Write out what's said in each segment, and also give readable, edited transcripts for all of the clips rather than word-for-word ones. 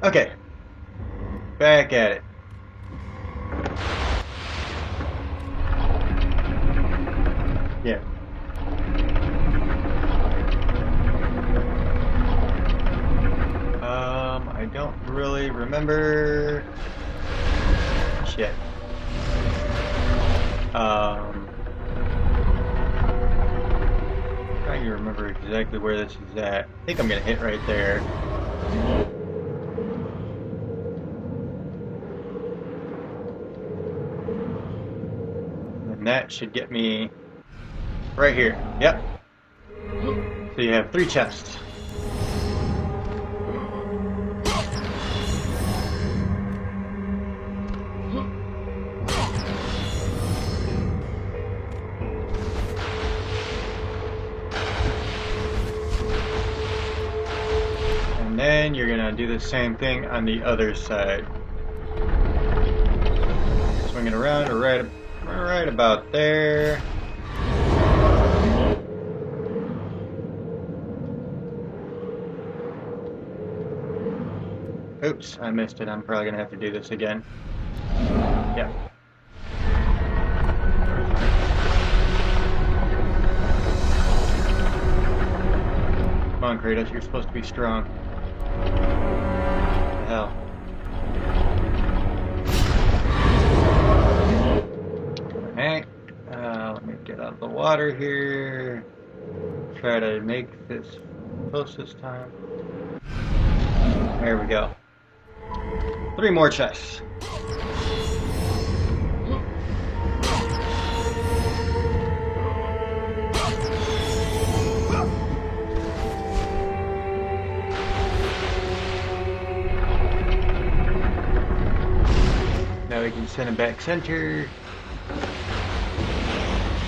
Okay, back at it. Yeah. I don't really remember. Shit. Trying to remember exactly where this is at. I think I'm gonna hit right there. And that should get me right here. Yep. So you have 3 chests. And then you're gonna do the same thing on the other side. Swing it around right about there. Oops, I missed it. I'm probably gonna have to do this again. Yeah. Come on, Kratos, you're supposed to be strong. What the hell? Alright, let me get out of the water here. Try to make this close this time. There we go. 3 more chests. Now we can send it back center. Try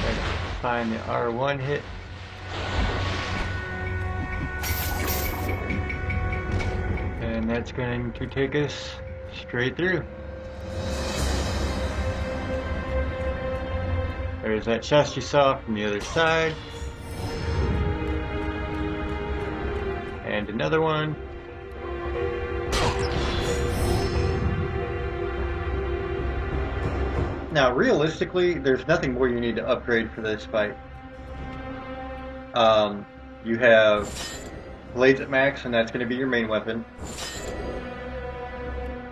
to find the R1 hit. And that's going to take us straight through. There's that chest you saw from the other side. And another one. Now, realistically, there's nothing more you need to upgrade for this fight. You have Blades at max, and that's going to be your main weapon.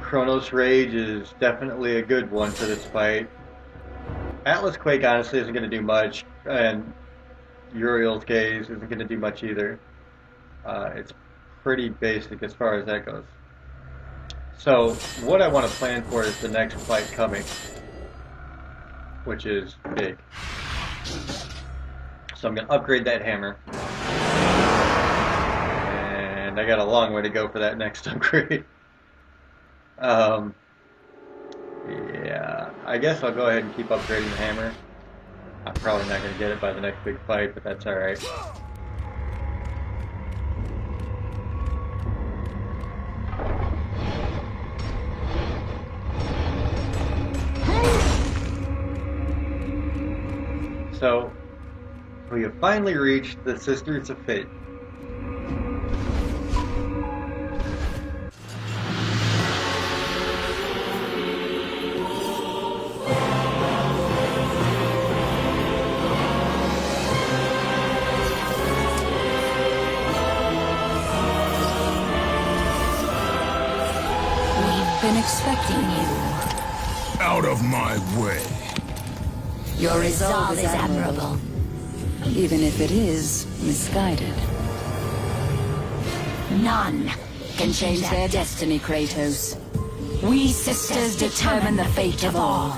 Chronos Rage is definitely a good one for this fight. Atlas Quake honestly isn't going to do much, and Uriel's Gaze isn't going to do much either. It's pretty basic as far as that goes. So what I want to plan for is the next fight coming, which is big. So I'm going to upgrade that hammer. And I got a long way to go for that next upgrade. Yeah, I guess I'll go ahead and keep upgrading the hammer. I'm probably not going to get it by the next big fight, but that's alright. So, we have finally reached the Sisters of Fate. Been expecting you. Out of my way. Your resolve is admirable, even if it is misguided. None can change their destiny, Kratos. We sisters determine the fate of all.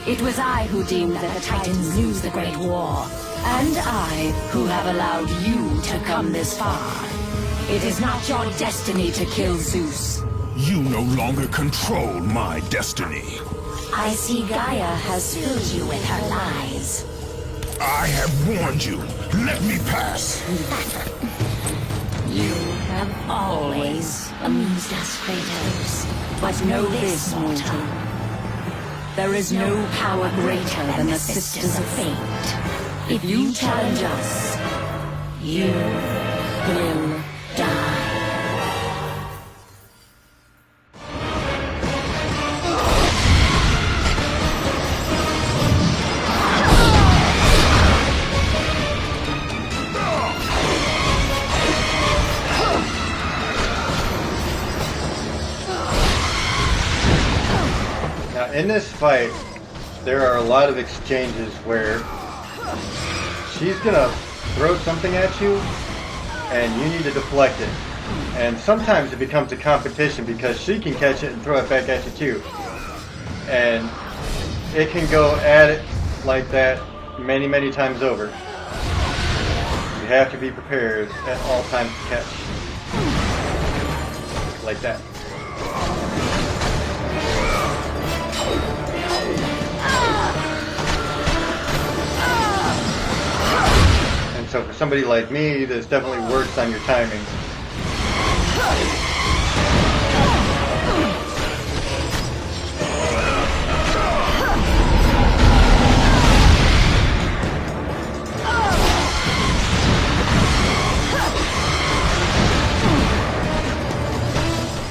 It was I who deemed that the Titans lose the Great War, and I who have allowed you to come this far. It is not your destiny to kill Zeus. You no longer control my destiny. I see Gaia has filled you with her lies. I have warned you. Let me pass. You have always amused us, Kratos. But know this, mortal. There is no power greater than the Sisters of Fate. If you challenge us, you will die. in this fight, there are a lot of exchanges where she's gonna throw something at you, and you need to deflect it. And sometimes it becomes a competition because she can catch it and throw it back at you too. And it can go at it like that many, many times over. You have to be prepared at all times to catch. Like that. And so for somebody like me, this definitely works on your timing.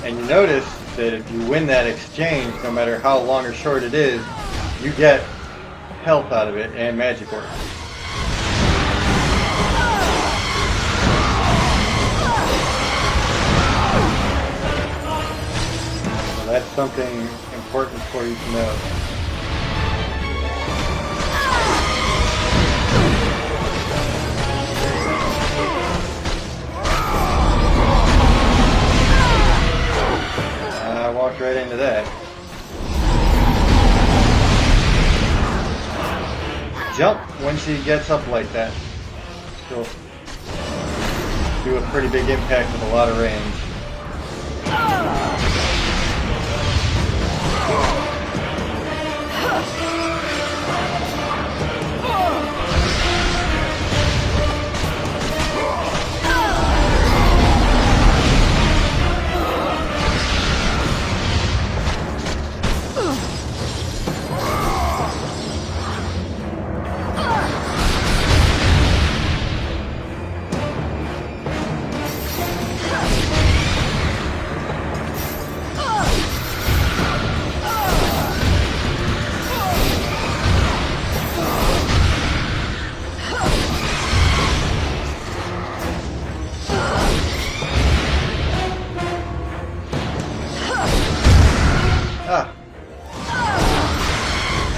And you notice that if you win that exchange, no matter how long or short it is, you get health out of it and magic work. So that's something important for you to know. I walked right into that. Jump when she gets up like that. She'll do a pretty big impact with a lot of range.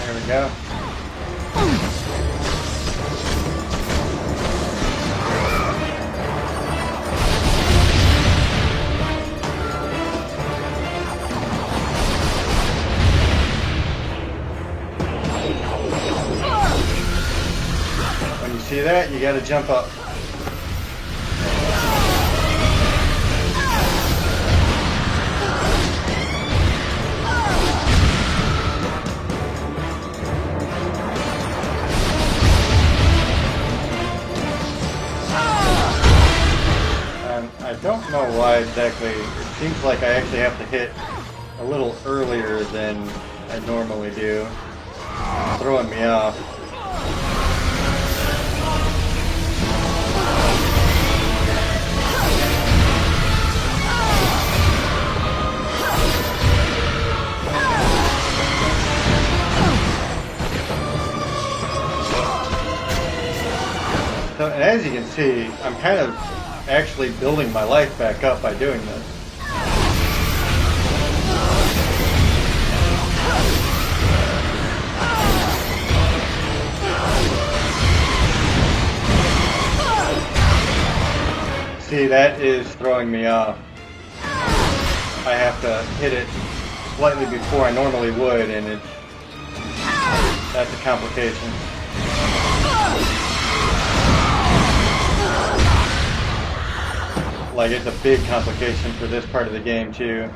There we go. When you see that, you gotta jump up. I don't know why exactly. It seems like I actually have to hit a little earlier than I normally do. It's throwing me off. So, and as you can see, I'm kind of actually building my life back up by doing this. See, that is throwing me off. I have to hit it slightly before I normally would, and that's a complication. Like, it's a big complication for this part of the game, too.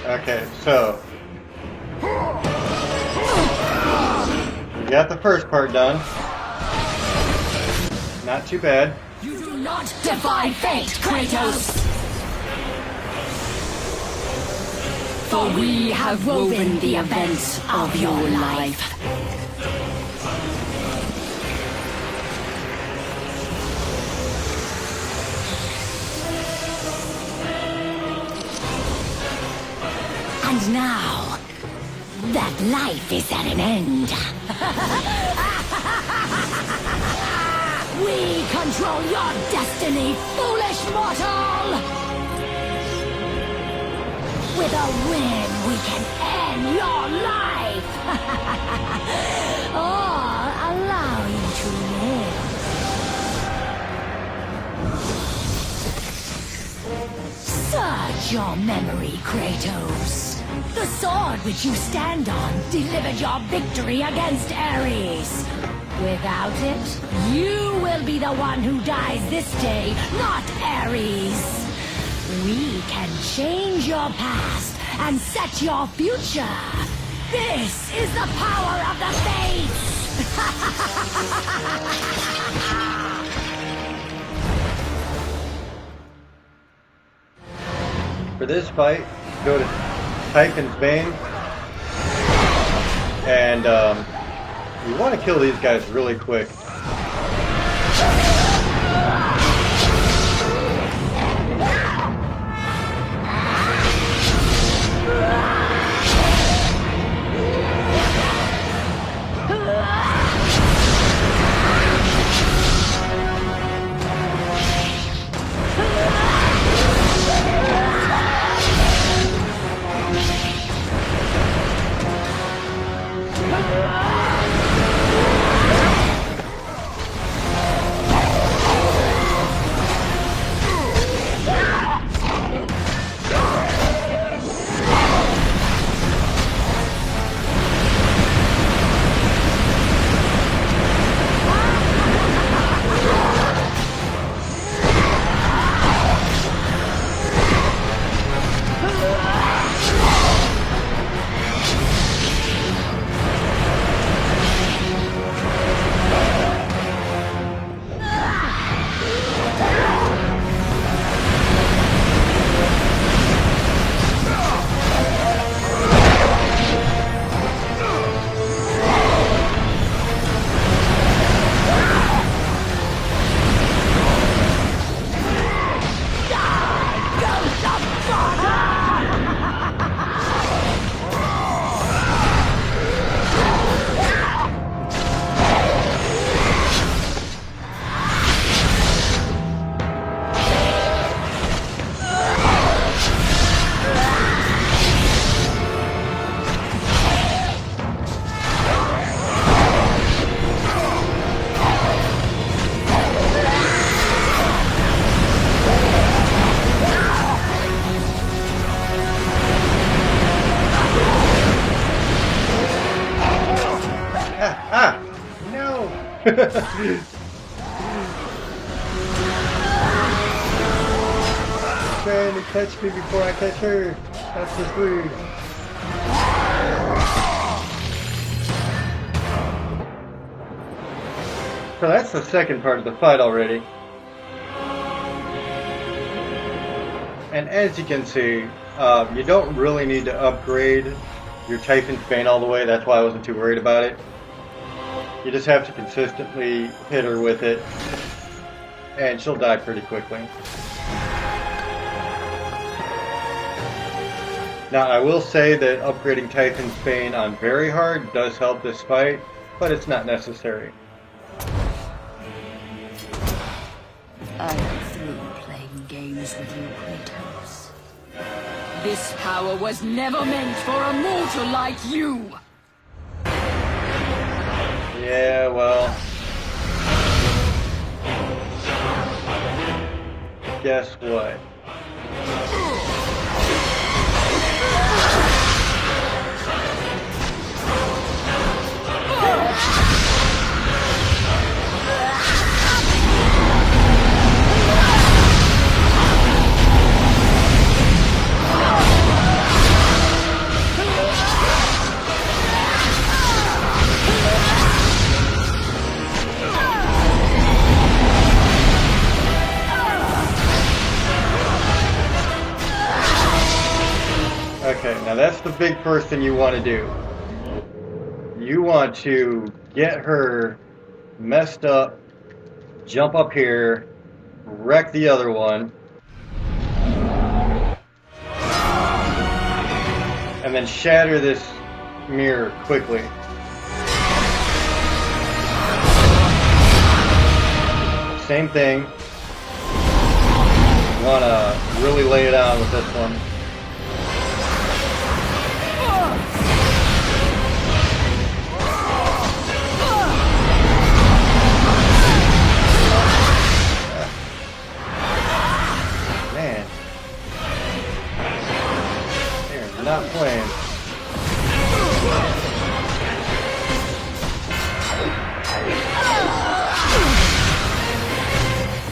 Okay, so we got the first part done. Not too bad. You do not defy fate, Kratos! For we have woven the events of your life. And now, that life is at an end. We control your destiny, foolish mortal! With a win, we can end your life! Or allow you to live. Search your memory, Kratos. The sword which you stand on delivered your victory against Ares. Without it, you will be the one who dies this day, not Ares. We can change your past and set your future. This is the power of the Fates! For this fight, go to Titan's Bane, and you want to kill these guys really quick. No! Trying to catch me before I catch her. That's just weird. So that's the second part of the fight already. And as you can see, you don't really need to upgrade your Titan's Bane all the way. That's why I wasn't too worried about it. You just have to consistently hit her with it, and she'll die pretty quickly. Now, I will say that upgrading Titan's Bane on very hard does help this fight, but it's not necessary. I am through playing games with you, Kratos. This power was never meant for a mortal like you! Yeah, well... guess what? Now that's the big first thing you want to do. You want to get her messed up, jump up here, wreck the other one, and then shatter this mirror quickly. Same thing. You want to really lay it on with this one. Man. They're not playing.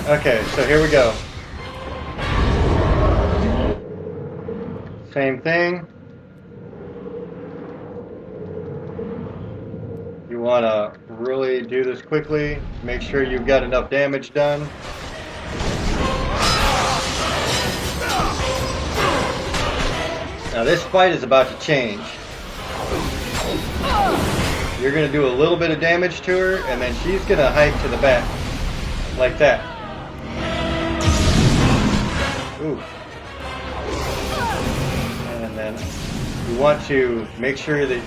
Okay, so here we go. Same thing. You want to really do this quickly. Make sure you've got enough damage done. Now this fight is about to change. You're going to do a little bit of damage to her, and then she's going to hike to the back. Like that. Ooh. And then you want to make sure that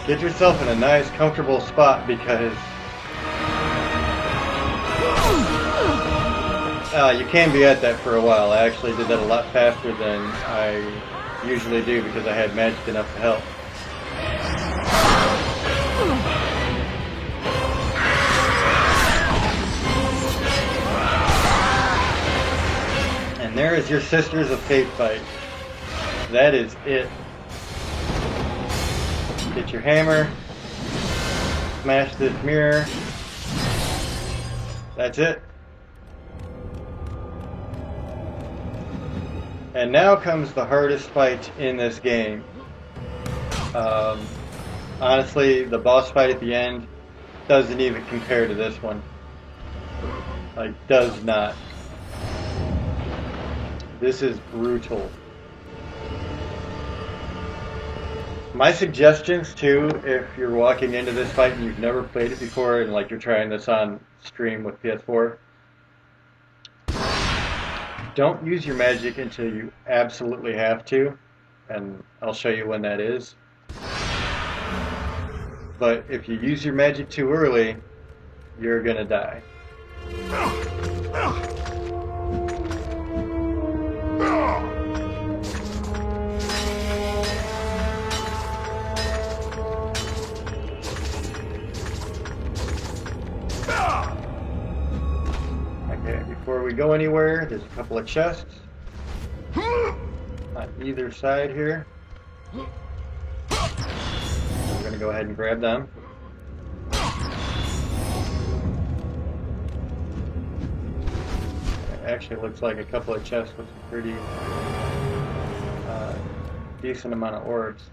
get yourself in a nice, comfortable spot because you can be at that for a while. I actually did that a lot faster than I usually do because I had magic enough to help. And there is your Sisters of Fate fight. That is it. Get your hammer, smash this mirror. That's it. And now comes the hardest fight in this game. Honestly, the boss fight at the end doesn't even compare to this one. Like, does not. This is brutal. My suggestions too, if you're walking into this fight and you've never played it before and like you're trying this on stream with PS4, don't use your magic until you absolutely have to, and I'll show you when that is. But if you use your magic too early, you're gonna die. Okay, before we go anywhere, there's a couple of chests on either side here. We're going to go ahead and grab them. It actually looks like a couple of chests with some pretty decent amount of orbs.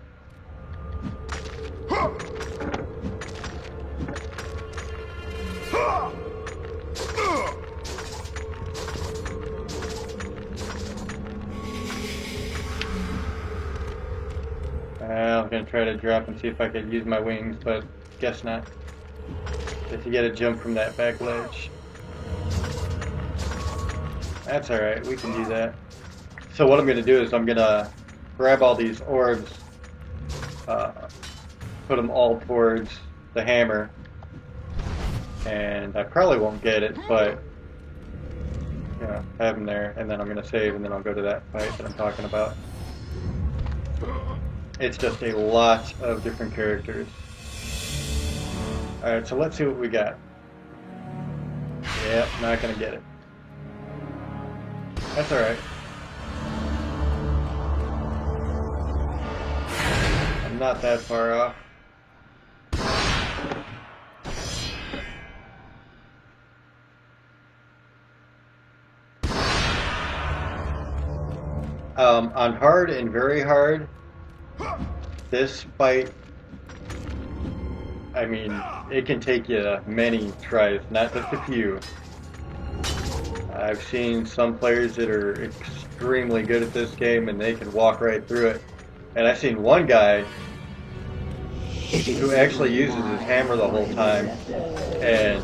I'm going to try to drop and see if I could use my wings, but guess not. If you get a jump from that back ledge. That's alright, we can do that. So what I'm going to do is I'm going to grab all these orbs, put them all towards the hammer, and I probably won't get it, but you know, have them there, and then I'm going to save, and then I'll go to that fight that I'm talking about. It's just a lot of different characters. Alright, so let's see what we got. Yep, not gonna get it. That's alright. I'm not that far off. On hard and very hard, this fight, I mean, it can take you many tries, not just a few. I've seen some players that are extremely good at this game and they can walk right through it. And I've seen one guy who actually uses his hammer the whole time and,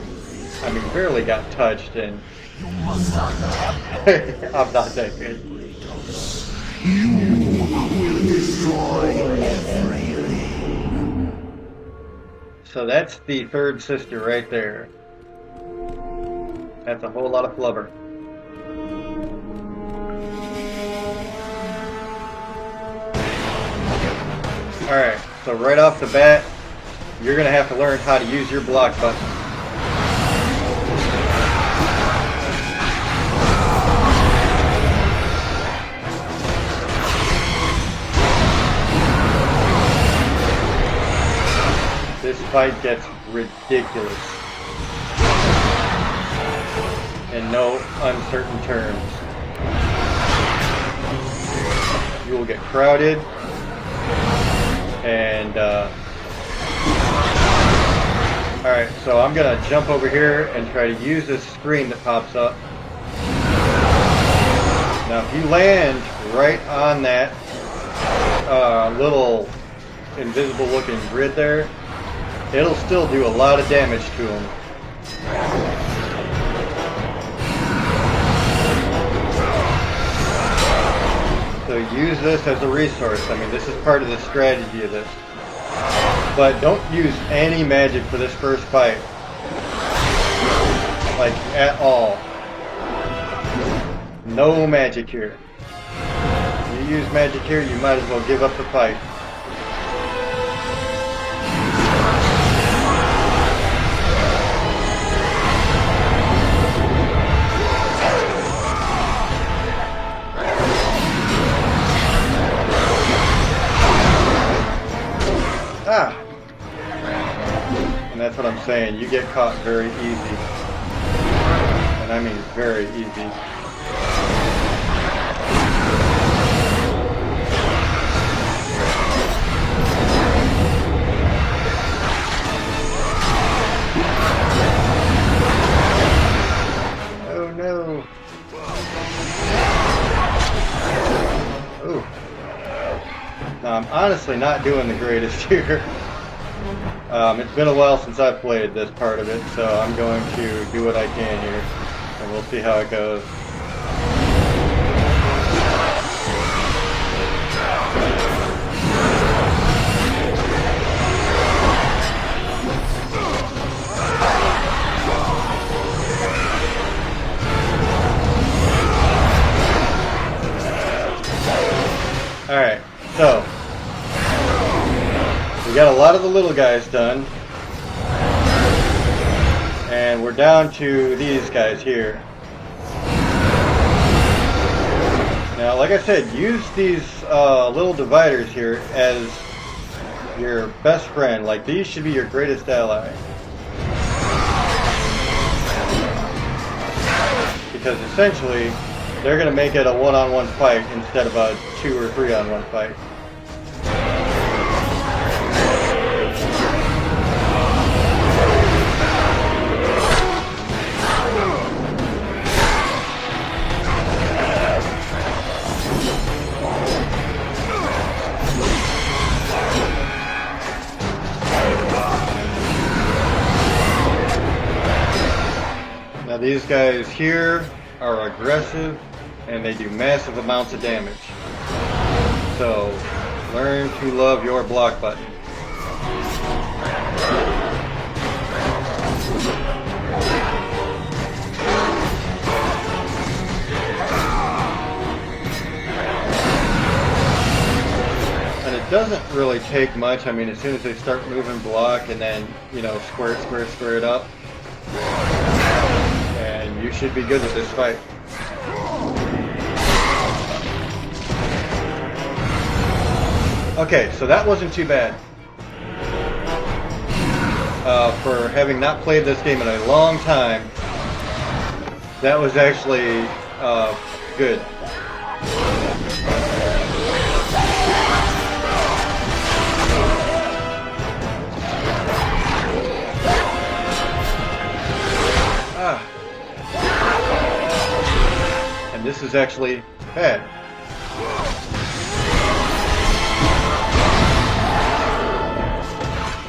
I mean, barely got touched, and I'm not that good. You will destroy everything. So that's the third sister right there. That's a whole lot of flubber. Alright, so right off the bat, you're going to have to learn how to use your block button. This fight gets ridiculous. In no uncertain terms. You will get crowded, and alright, so I'm gonna jump over here and try to use this screen that pops up. Now if you land right on that little invisible looking grid there, it'll still do a lot of damage to him. So use this as a resource. I mean, this is part of the strategy of this. But don't use any magic for this first fight. Like, at all. No magic here. If you use magic here, you might as well give up the fight. Ah! And that's what I'm saying, you get caught very easy. And I mean very easy. Oh no! Ooh. Now, I'm honestly not doing the greatest here. It's been a while since I've played this part of it, so I'm going to do what I can here, and we'll see how it goes. Alright, so we got a lot of the little guys done, and we're down to these guys here. Now, like I said, use these little dividers here as your best friend. Like, these should be your greatest ally. Because essentially, they're going to make it a one-on-one fight instead of a 2 or 3-on-1 fight. Now these guys here are aggressive and they do massive amounts of damage. So learn to love your block button. And it doesn't really take much. I mean, as soon as they start moving block and then, you know, square it up, and you should be good with this fight. Okay, so that wasn't too bad. For having not played this game in a long time, that was actually good. this is actually bad.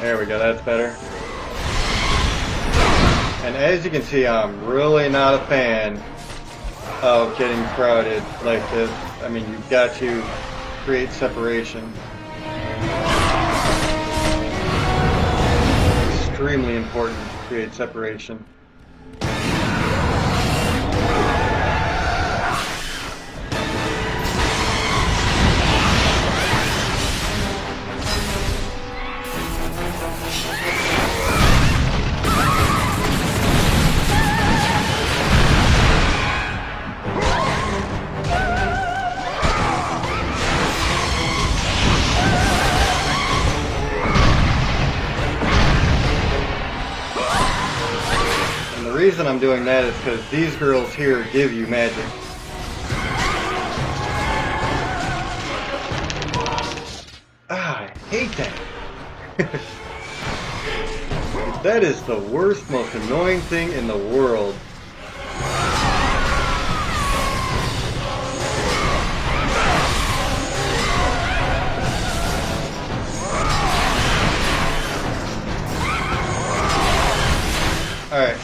There we go, that's better. And as you can see, I'm really not a fan of getting crowded like this. I mean, you've got to create separation. Extremely important to create separation. The reason I'm doing that is because these girls here give you magic. Ah, I hate that. That is the worst, most annoying thing in the world. Alright.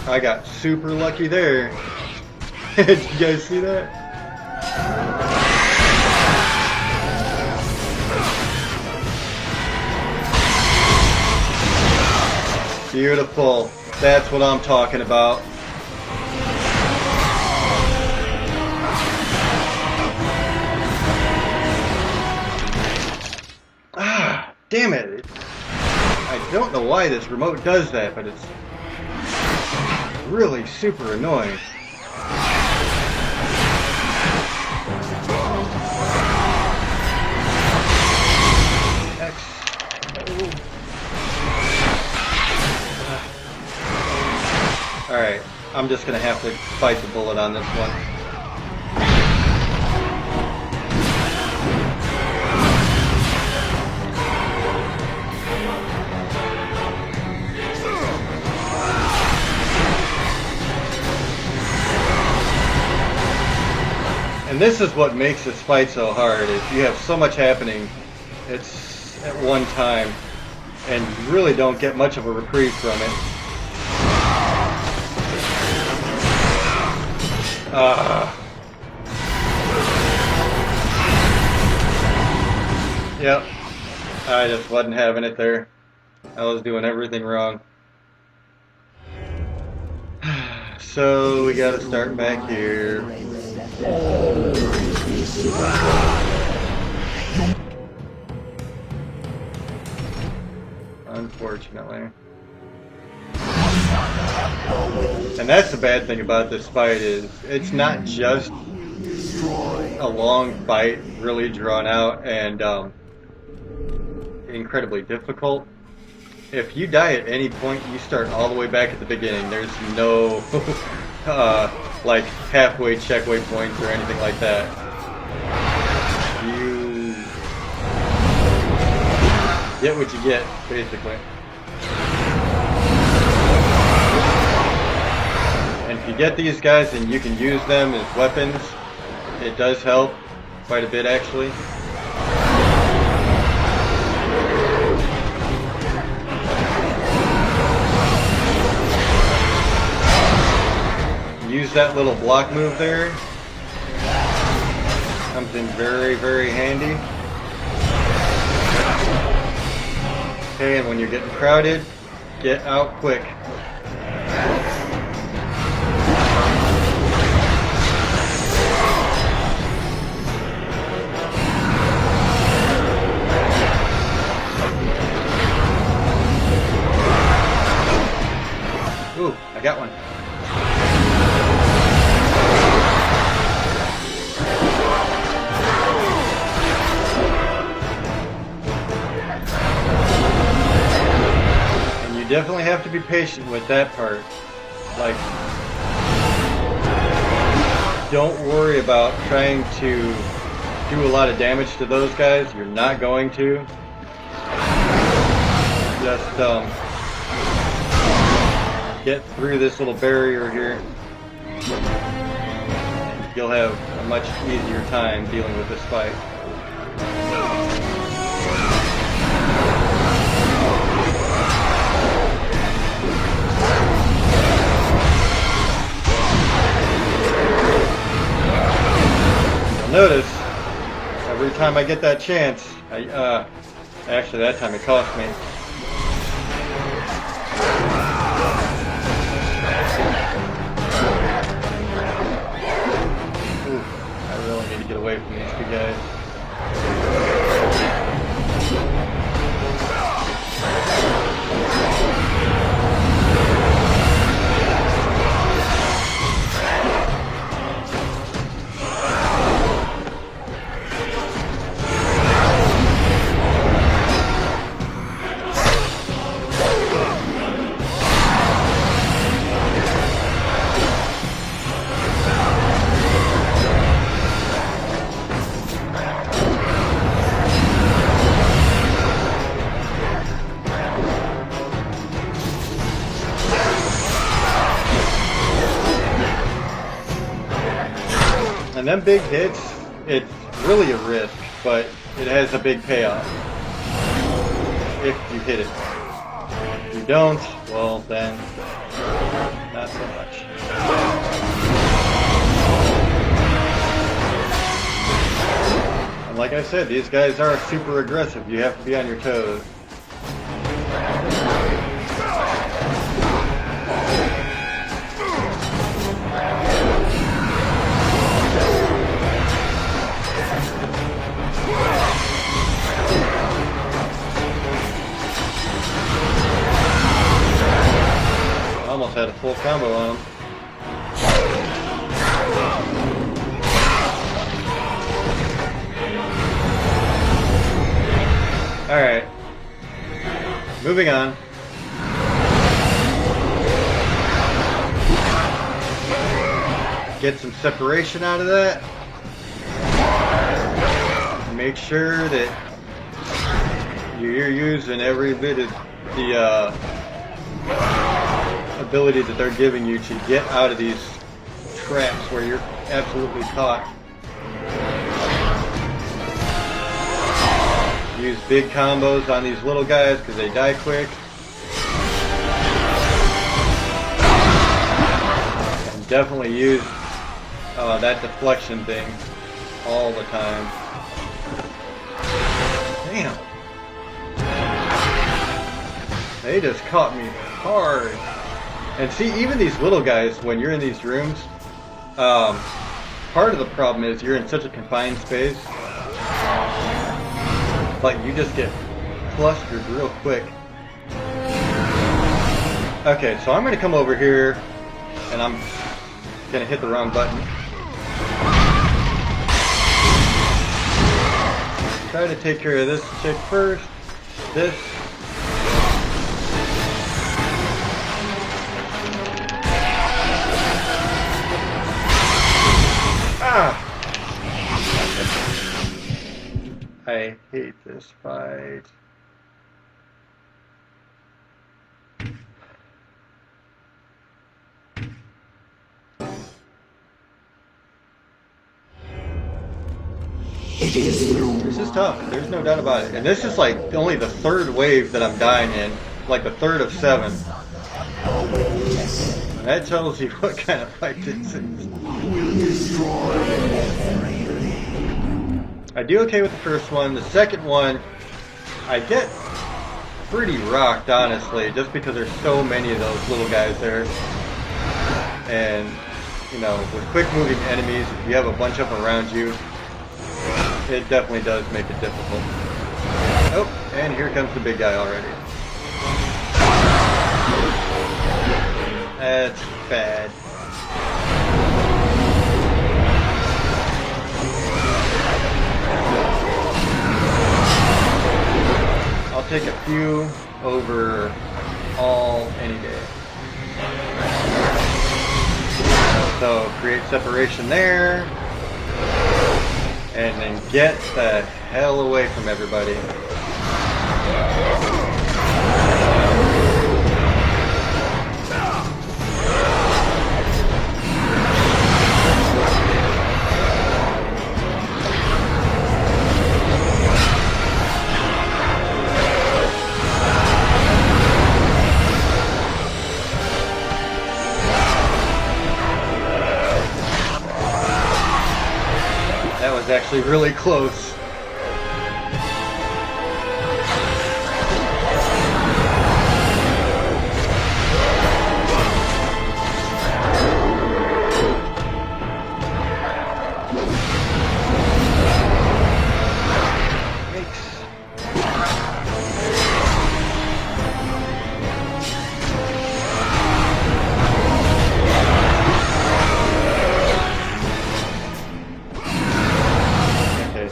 I got super lucky there. Did you guys see that? Beautiful. That's what I'm talking about. Ah, damn it. I don't know why this remote does that, but it's really super annoying. Alright, I'm just gonna have to bite the bullet on this one. And this is what makes this fight so hard, is you have so much happening it's at one time, and you really don't get much of a reprieve from it. Yep, I just wasn't having it there. I was doing everything wrong. So we gotta start back here. Unfortunately. And that's the bad thing about this fight, is it's not just a long fight, really drawn out and incredibly difficult. If you die at any point, you start all the way back at the beginning. There's no like halfway check waypoints or anything like that. You get what you get, basically. And if you get these guys and you can use them as weapons, it does help quite a bit, actually. Use that little block move there. Comes in very, very handy. Okay, and when you're getting crowded, get out quick. Ooh, I got one. Definitely have to be patient with that part. Like, don't worry about trying to do a lot of damage to those guys. You're not going to. Just get through this little barrier here. you'll have a much easier time dealing with this fight. You'll notice every time I get that chance, actually that time it cost me. I really need to get away from these two guys. And them big hits, it's really a risk, but it has a big payoff if you hit it. If you don't, well then, not so much. And like I said, these guys are super aggressive. You have to be on your toes. Almost had a full combo on him. Alright. Moving on. Get some separation out of that. Make sure that you're using every bit of the ability that they're giving you to get out of these traps where you're absolutely caught. Use big combos on these little guys because they die quick. And definitely use that deflection thing all the time. Damn. They just caught me hard. And see, even these little guys, when you're in these rooms, part of the problem is you're in such a confined space. Like, you just get clustered real quick. Okay, so I'm going to come over here, and I'm going to hit the wrong button. Try to take care of this chick first. This. I hate this fight. This is tough. There's no doubt about it. And this is like only the third wave that I'm dying in. Like the third of 7. And that tells you what kind of fight this is. I do okay with the first one. The second one, I get pretty rocked, honestly, just because there's so many of those little guys there. And, you know, with quick moving enemies, if you have a bunch of them around you, it definitely does make it difficult. Oh, and here comes the big guy already. That's bad. I'll take a few over all any day. So create separation there, and then get the hell away from everybody. was actually really close.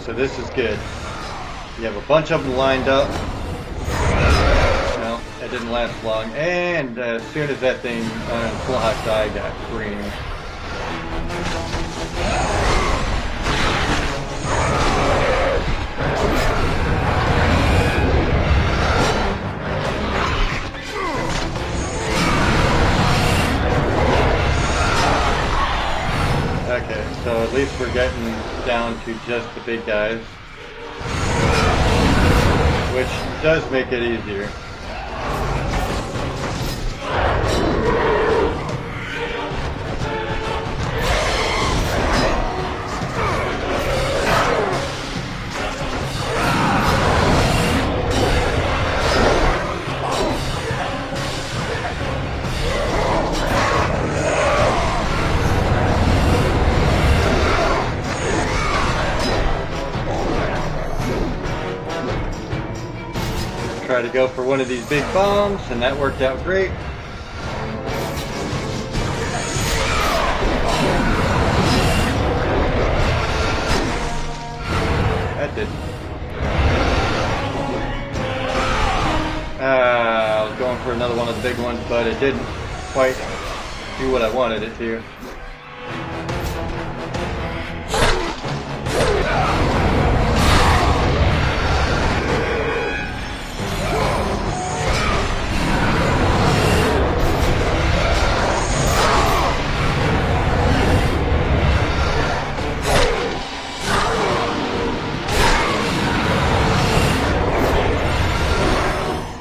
So this is good. You have a bunch of them lined up. Well, that didn't last long. And as soon as that thing full hot die got green. Okay, so at least we're getting down to just the big guys, which does make it easier. Try to go for one of these big bombs, and that worked out great. That did. I was going for another one of the big ones, but it didn't quite do what I wanted it to.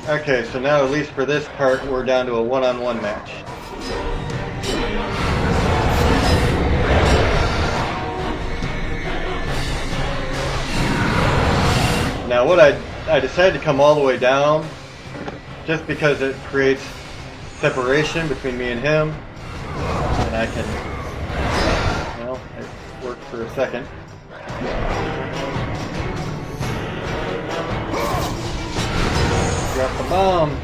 Okay, so now at least for this part, we're down to a one-on-one match. Now what I decided to come all the way down, just because it creates separation between me and him, and I can, well, it worked for a second. Drop the bomb.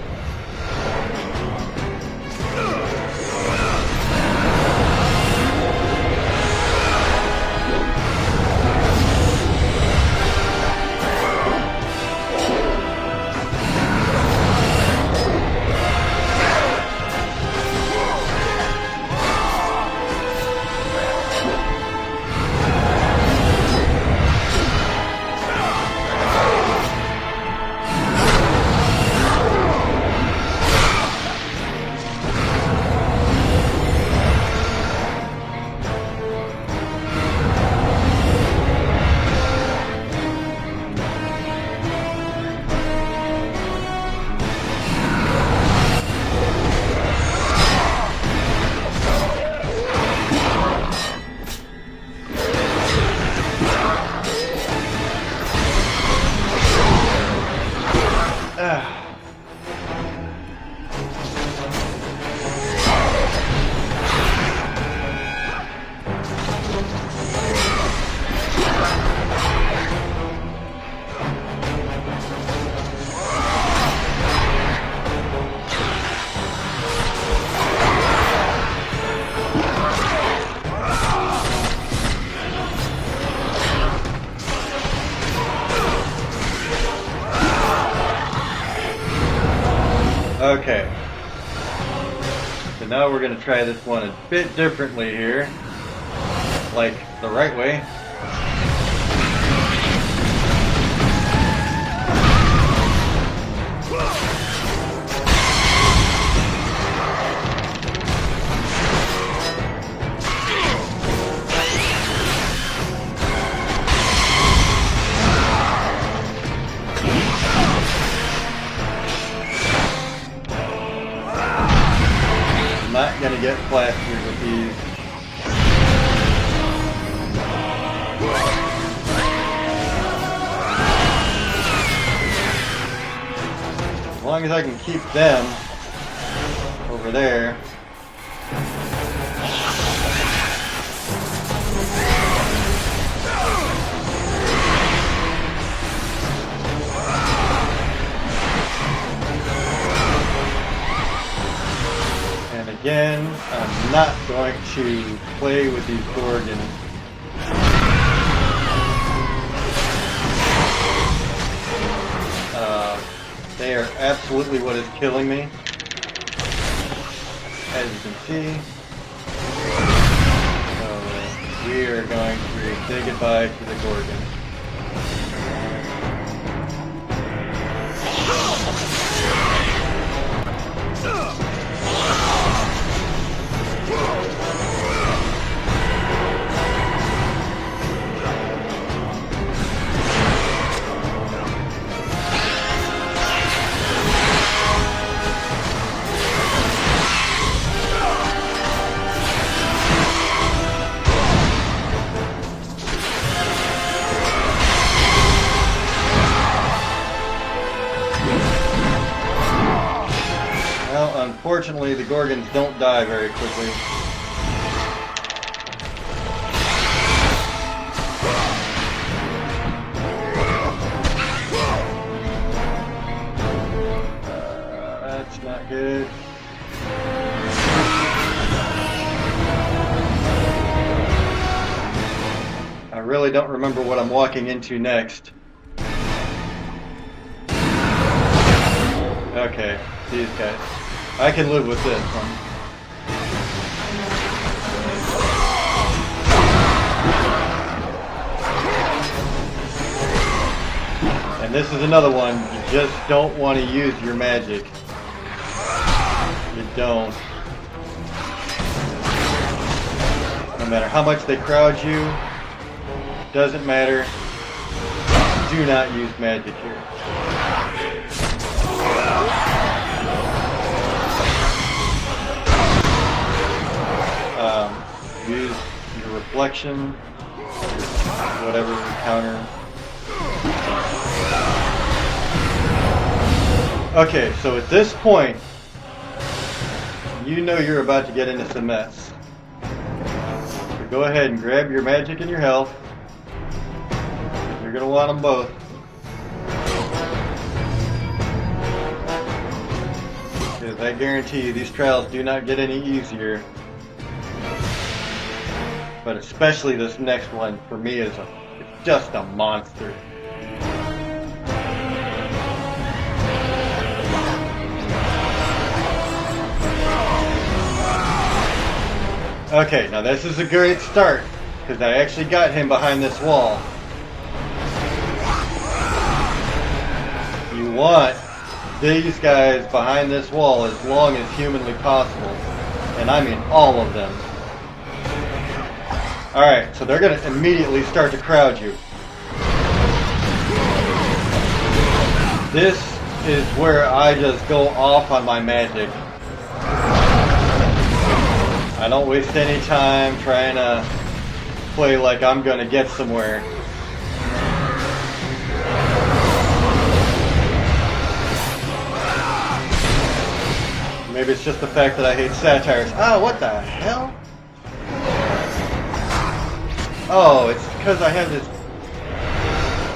Okay, so now we're going to try this one a bit differently here, like the right way. Not gonna get plastered with these. long as I can keep them over there. And again, I'm not going to play with these Gorgons. They are absolutely what is killing me, as you can see. So we are going to say goodbye to the Gorgon. Unfortunately, the Gorgons don't die very quickly. That's not good. I really don't remember what I'm walking into next. Okay, these guys. I can live with this one. And this is another one, you just don't want to use your magic. You don't. No matter how much they crowd you, doesn't matter. Do not use magic here. Use your reflection, whatever counter. Okay, so at this point, you know you're about to get into some mess. So go ahead and grab your magic and your health. You're going to want them both. Because I guarantee you these trials do not get any easier. But especially this next one, for me, it's just a monster. Okay, now this is a great start, because I actually got him behind this wall. You want these guys behind this wall as long as humanly possible. And I mean all of them. Alright, so they're going to immediately start to crowd you. This is where I just go off on my magic. I don't waste any time trying to play like I'm going to get somewhere. Maybe it's just the fact that I hate satires. Oh, what the hell? Oh, it's because I have this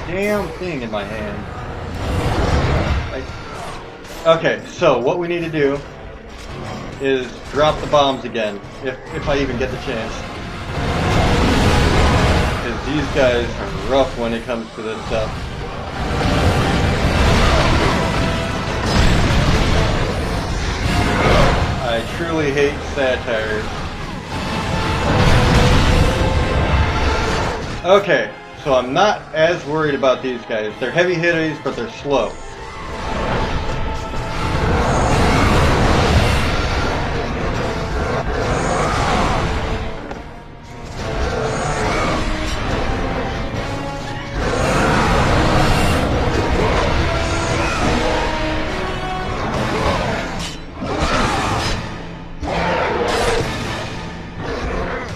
damn thing in my hand. Okay, so what we need to do is drop the bombs again, if I even get the chance. Because these guys are rough when it comes to this stuff. I truly hate satires. Okay, so I'm not as worried about these guys. They're heavy hitters, but they're slow.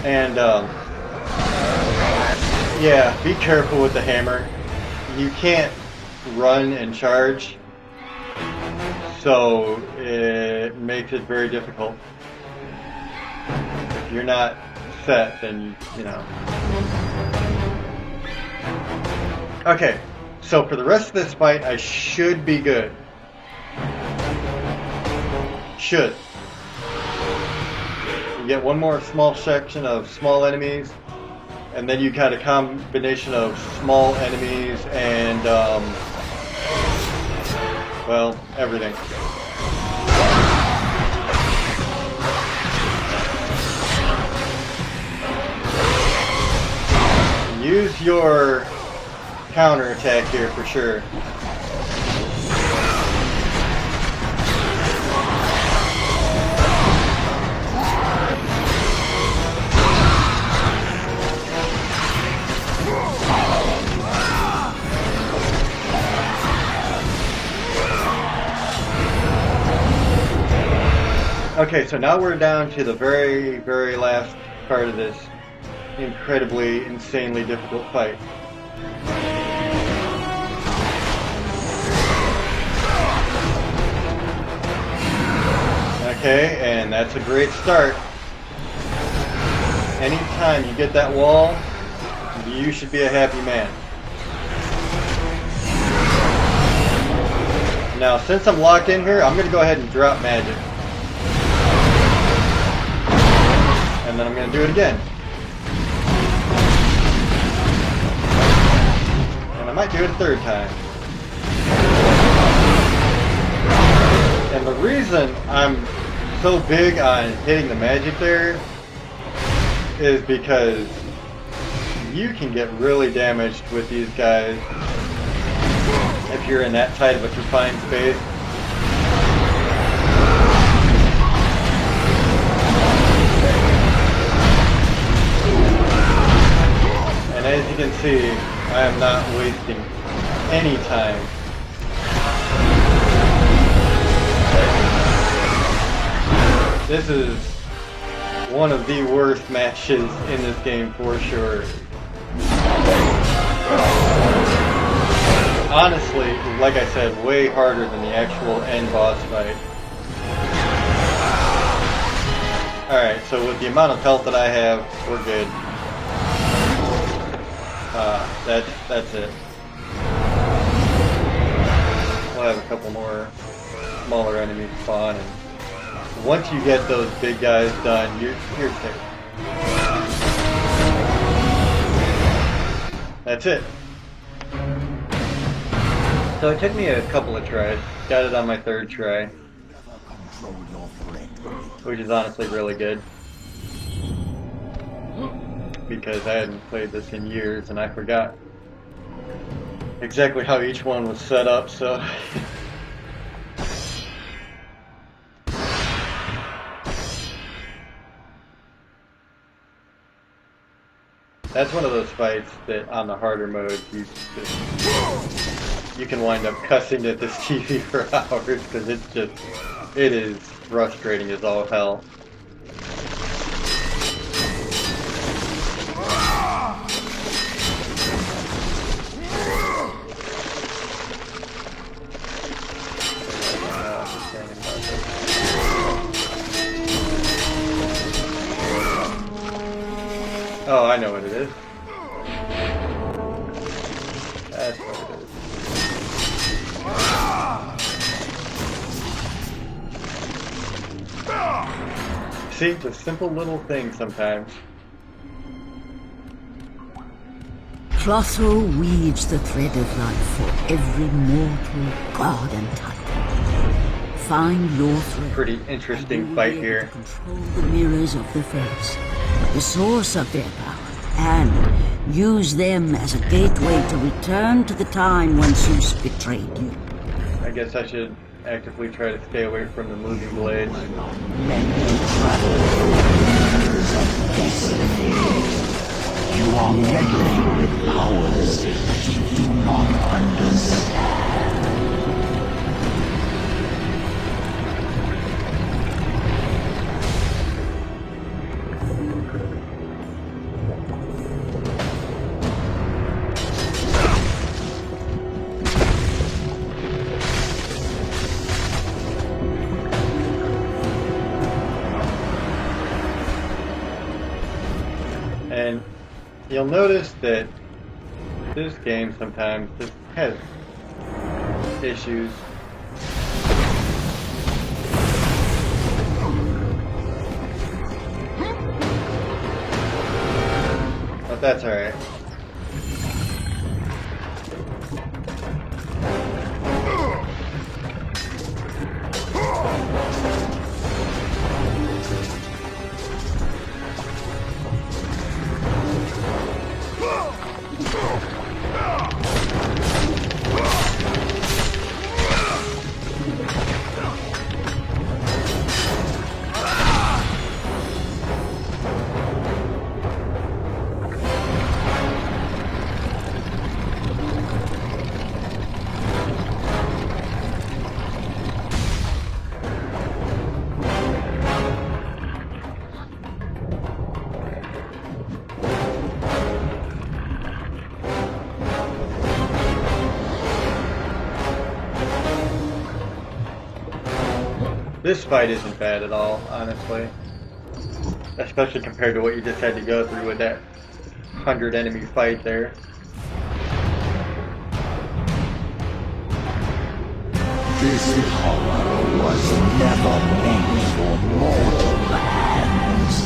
And, yeah, be careful with the hammer. You can't run and charge. So it makes it very difficult. If you're not set, then you know. Okay, so for the rest of this fight, I should be good. Should. You get one more small section of small enemies, and then you got a combination of small enemies and, well, everything. Use your counter attack here for sure. Okay, so now we're down to the very, very last part of this incredibly, insanely difficult fight. Okay, and that's a great start. Anytime you get that wall, you should be a happy man. Now, since I'm locked in here, I'm going to go ahead and drop magic. And then I'm going to do it again. And I might do it a third time. And the reason I'm so big on hitting the magic there is because you can get really damaged with these guys if you're in that tight of a confined space. And as you can see, I am not wasting any time. This is one of the worst matches in this game for sure. Honestly, like I said, way harder than the actual end boss fight. Alright, so with the amount of health that I have, we're good. That's it. We'll have a couple more smaller enemies spawn, and once you get those big guys done, you're safe. That's it. So it took me a couple of tries. Got it on my third try, which is honestly really good, because I hadn't played this in years and I forgot exactly how each one was set up, so that's one of those fights that on the harder mode you can wind up cussing at this TV for hours because it is frustrating as all hell. Oh, I know what it is. That's what it is. See, it's a simple little thing sometimes. Clotho weaves the thread of life for every mortal, god and titan. Find your thread. Pretty interesting fight here. Control the mirrors of the fates, the source of their power, and use them as a gateway to return to the time when Zeus betrayed you. I guess I should actively try to stay away from the moving blades. You are meddling with powers that you do not understand. you'll notice that this game sometimes just has issues. But that's alright. This fight isn't bad at all, honestly. Especially compared to what you just had to go through with that 100 enemy fight there. This power was never meant for mortal hands.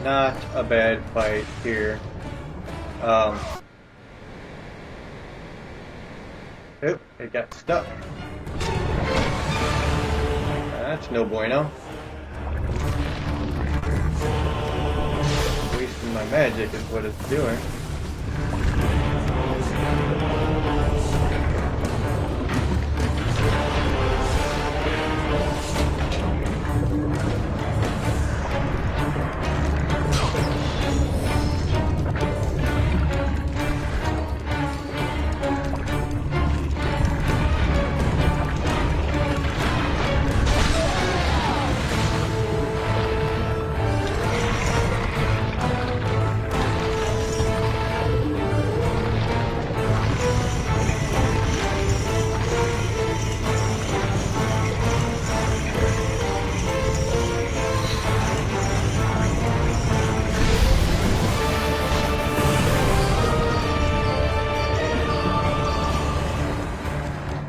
Not a bad fight here. Oop, it got stuck. That's no bueno. Wasting my magic is what it's doing.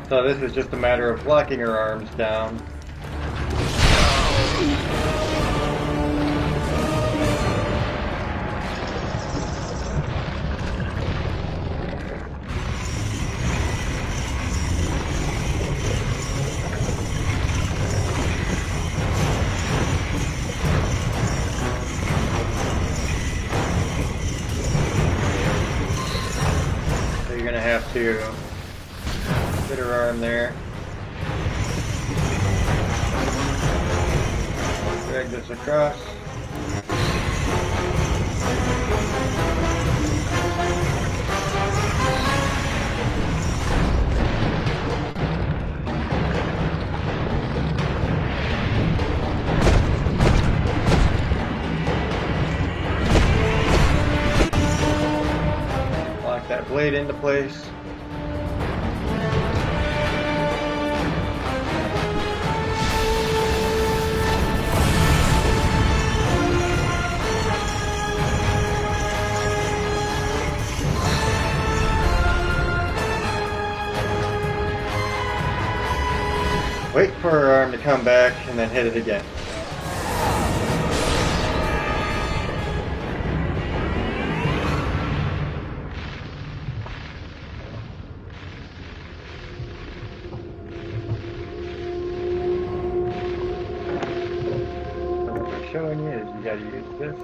So this is just a matter of locking her arms down. So you're gonna have to get her arm there. Drag this across. Lock that blade into place. Wait for her arm to come back and then hit it again. So what they're showing you is you gotta use this.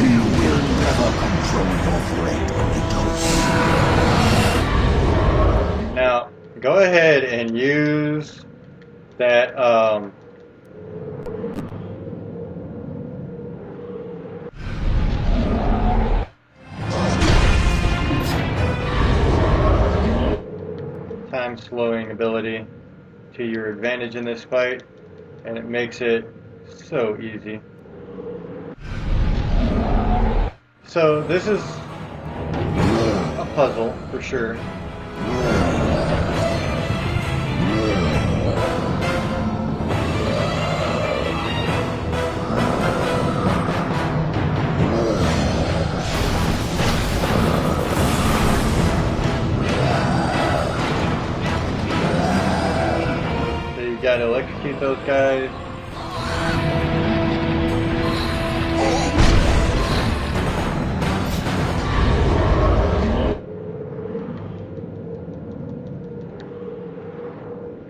You will never control your fate, Kratos. Now, go ahead and use that time slowing ability to your advantage in this fight, and it makes it so easy. So this is a puzzle for sure. So you gotta electrocute those guys.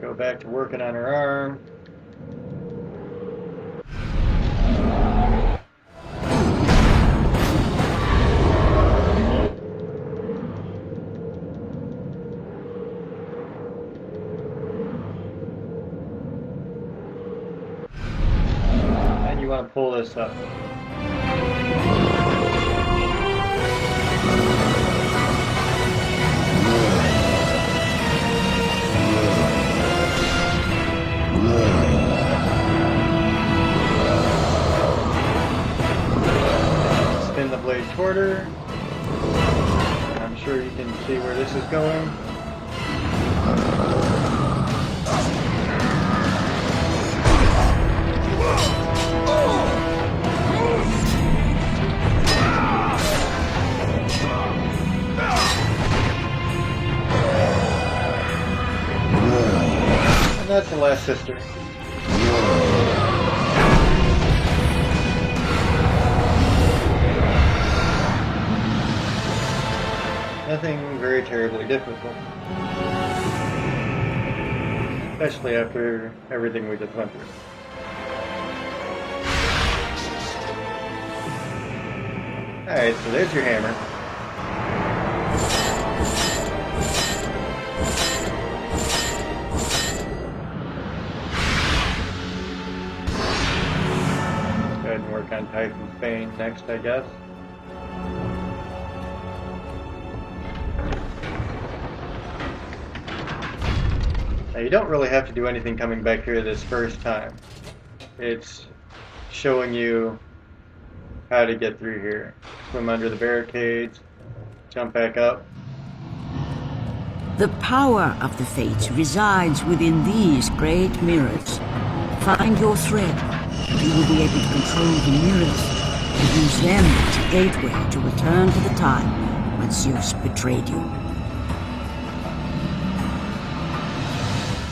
Go back to working on her arm. And you want to pull this up. Spin the blade toward her. I'm sure you can see where this is going. And that's the last sister. Nothing very terribly difficult. Especially after everything we just went through. Alright, so there's your hammer. Go ahead and work on Typhon's Bane next, I guess. Now, you don't really have to do anything coming back here this first time. It's showing you how to get through here. Swim under the barricades, jump back up. The power of the Fates resides within these great mirrors. Find your thread. You will be able to control the mirrors and use them as a gateway to return to the time when Zeus betrayed you.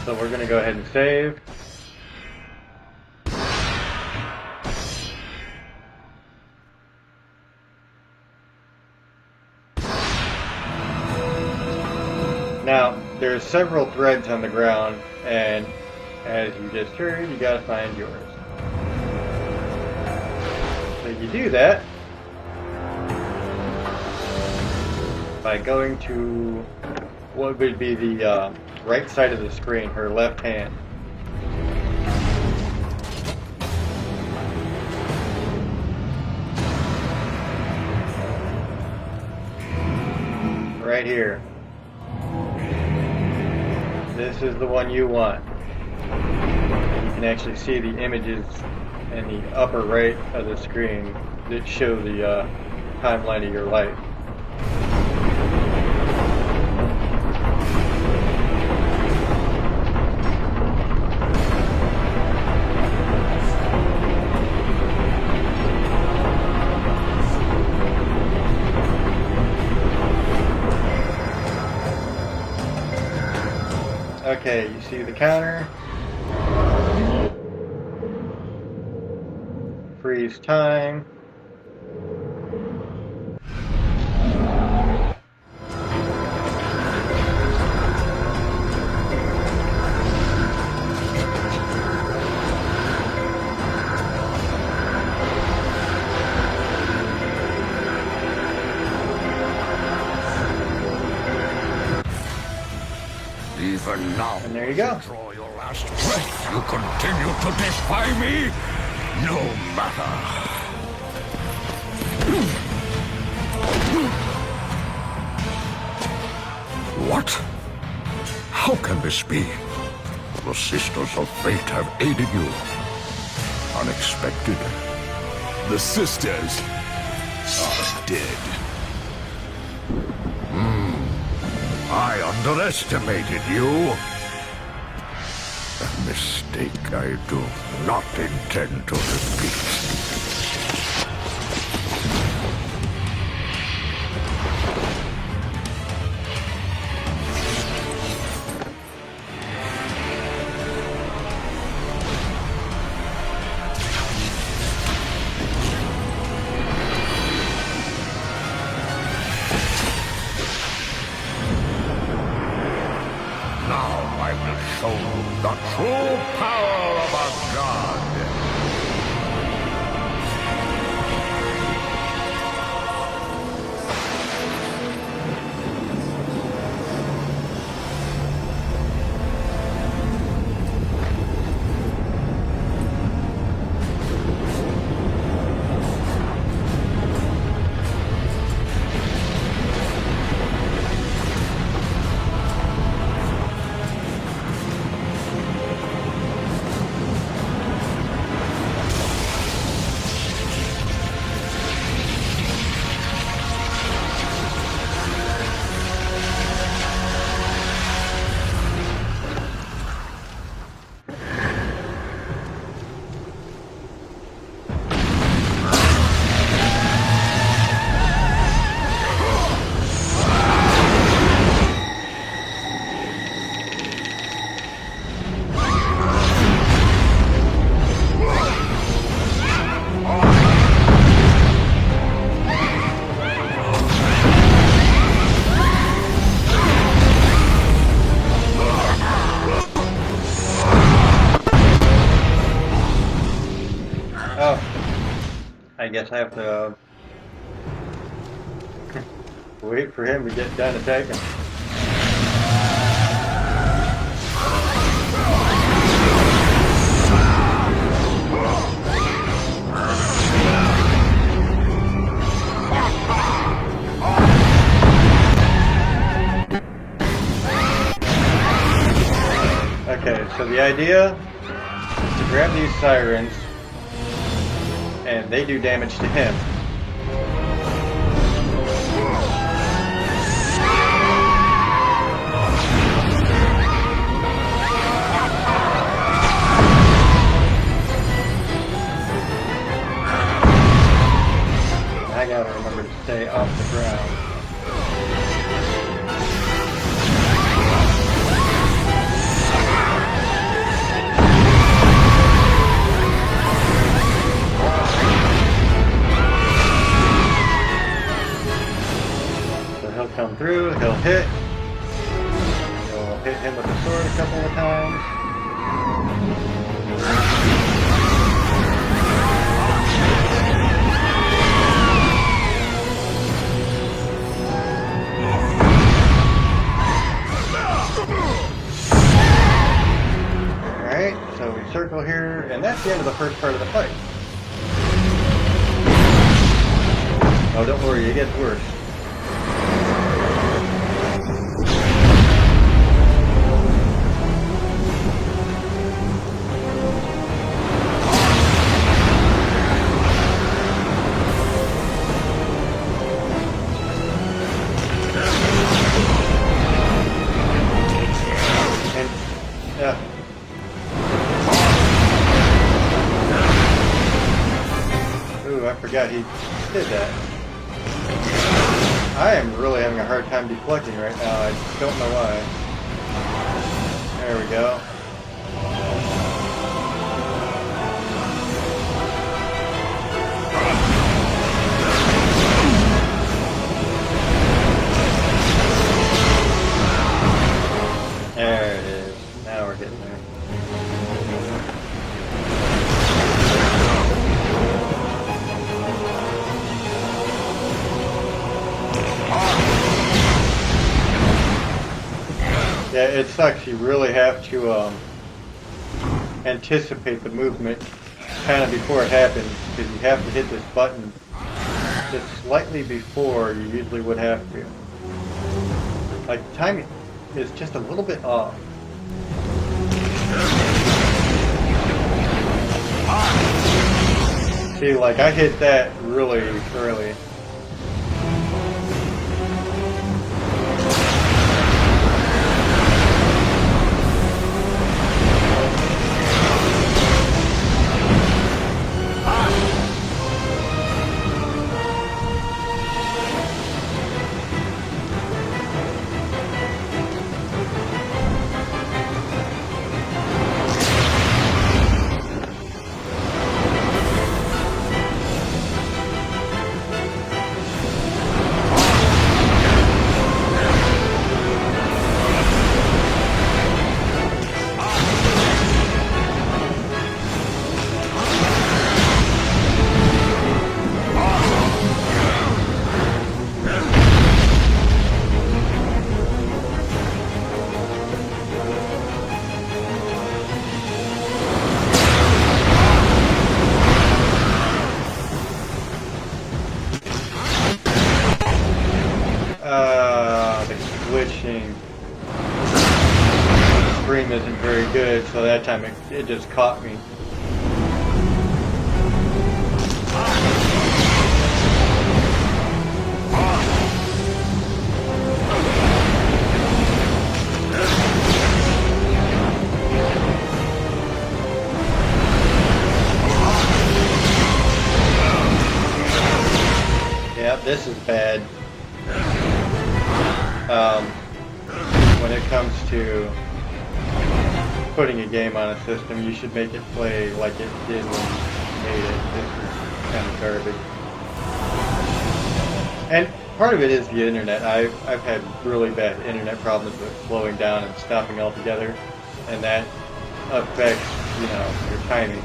So we're going to go ahead and save. Now, there's several threads on the ground, and as you just heard, you gotta find yours. So you do that by going to what would be the right side of the screen, her left hand. Right here. This is the one you want. And you can actually see the images in the upper right of the screen that show the timeline of your life. Okay, you see the counter. Freeze time. Even now, And there you go. draw your last breath. You continue to defy me, no matter. What? How can this be? The Sisters of Fate have aided you. Unexpected. The sisters are dead. I underestimated you. A mistake I do not intend to repeat. Now I will show you the true power of a god. Oh, I guess I have to wait for him to get done attacking. Okay, so the idea is to grab these sirens, and they do damage to him. I gotta remember to stay off the ground. He'll come through, he'll hit. He'll hit him with the sword a couple of times. Alright, so we circle here, and that's the end of the first part of the fight. Oh, don't worry, it gets worse. Yeah. Ooh, I forgot he did that. I am really having a hard time deflecting right now. I don't know why. There we go. There it is. Now we're getting there. Yeah, it sucks. You really have to anticipate the movement kind of before it happens, because you have to hit this button just slightly before you usually would have to. Like is just a little bit off. See, like I hit that really early. The glitching stream isn't very good, so that time it just caught me. Yep, this is bad. When it comes to putting a game on a system, you should make it play like it did when you made it. This is kind of garbage. And part of it is the internet. I've had really bad internet problems with slowing down and stopping altogether, and that affects, your timing.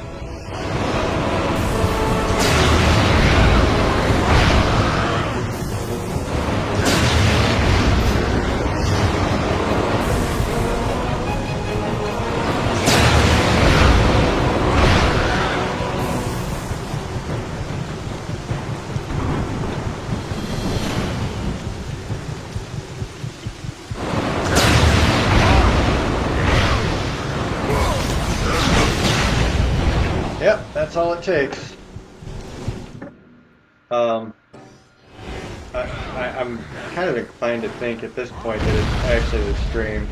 Yep, that's all it takes. I'm kind of inclined to think at this point that it's actually the stream.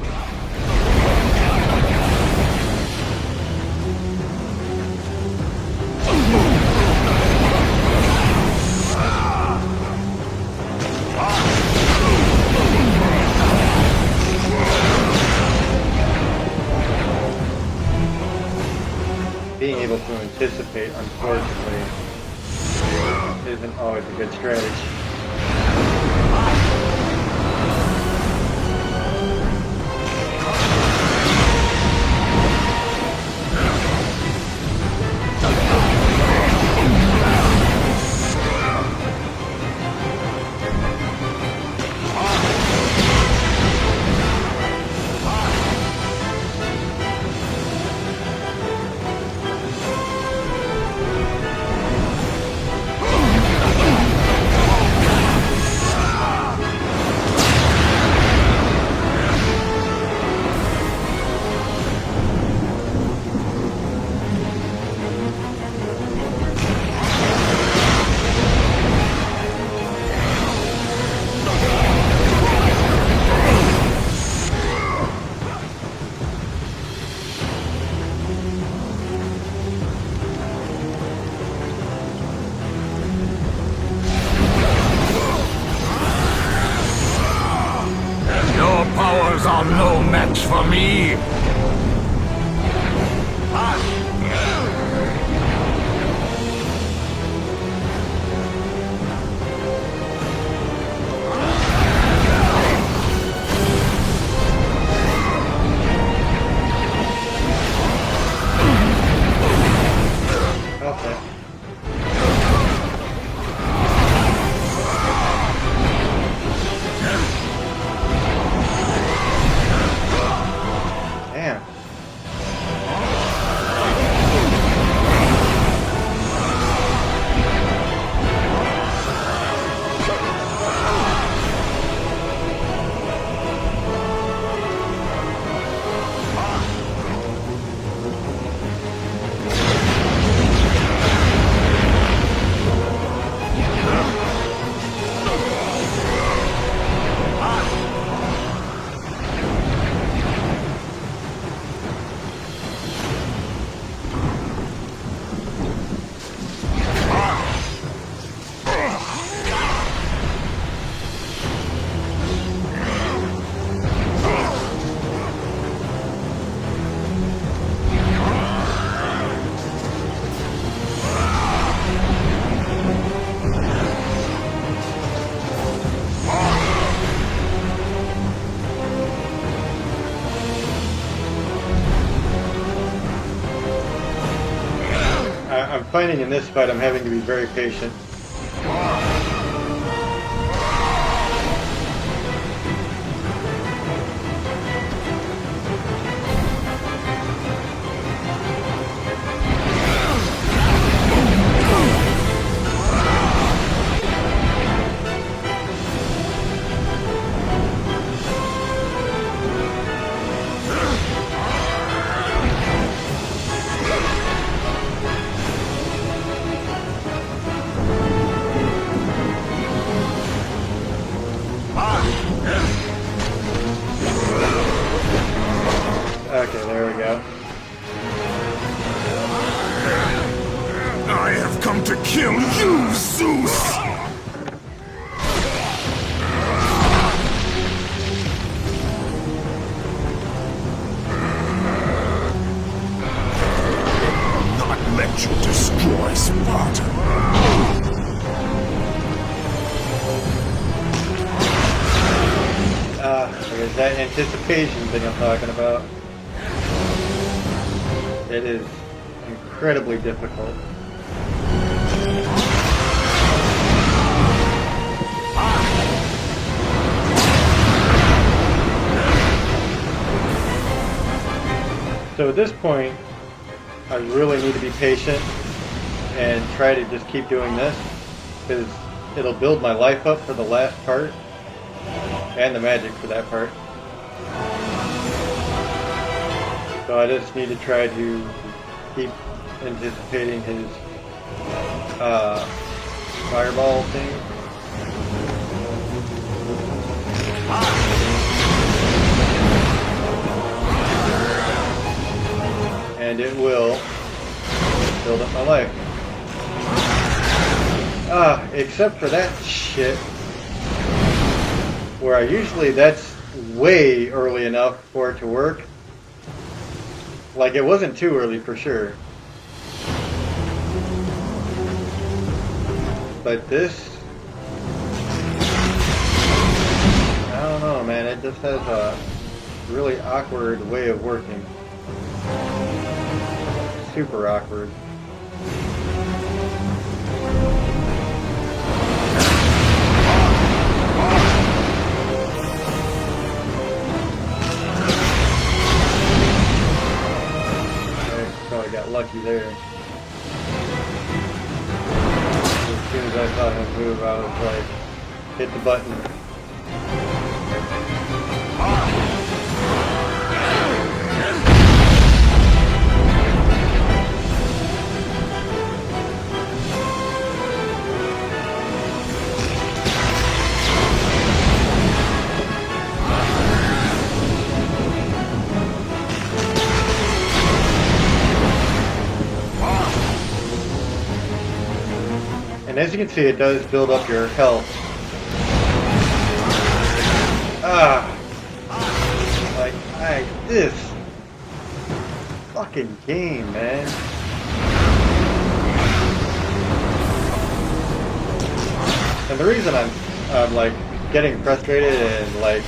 Being able to anticipate, unfortunately, isn't always a good strategy. Your powers are no match for me. Okay. Damn. I'm finding in this fight I'm having to be very patient. Okay, there we go. I have come to kill you, Zeus! Not let you destroy Sparta. There's that anticipation thing I'm talking about. It is incredibly difficult. So at this point, I really need to be patient and try to just keep doing this, because it'll build my life up for the last part, and the magic for that part. So I just need to try to keep anticipating his fireball thing. And it will build up my life. Except for that shit, where that's way early enough for it to work. Like, it wasn't too early for sure. But this, I don't know, man, it just has a really awkward way of working. Super awkward. Probably got lucky there. As soon as I saw him move, I was like, hit the button. And as you can see, it does build up your health. This fucking game, man. And the reason I'm like getting frustrated and like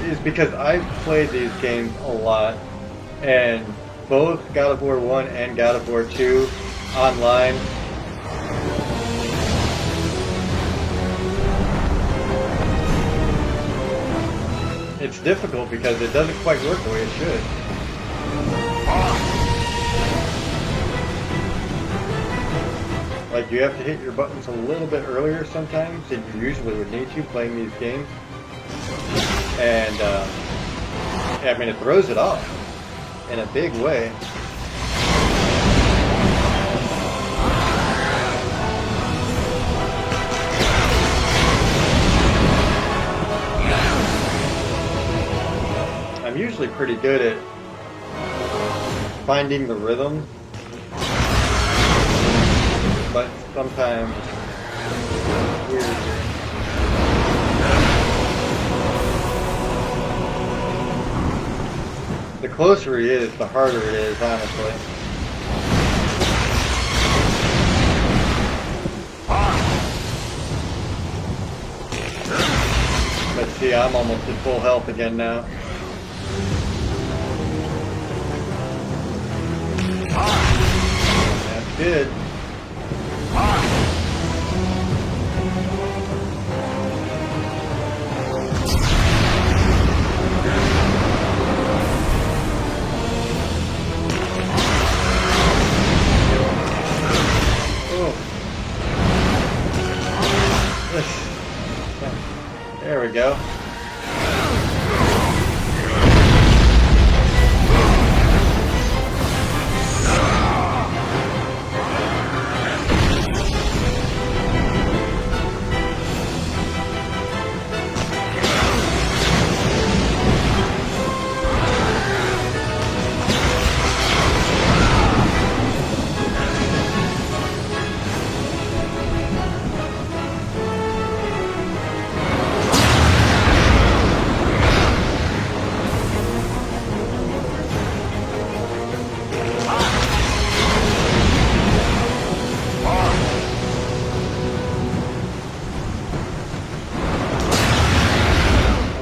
is because I've played these games a lot, and both God of War 1 and God of War 2 online. It's difficult because it doesn't quite work the way it should. Like, you have to hit your buttons a little bit earlier sometimes than you usually would need to playing these games. And, I mean, it throws it off in a big way. I'm usually pretty good at finding the rhythm, but sometimes it's weird. The closer he is, the harder it is, honestly. But see, I'm almost at full health again now. good. There we go.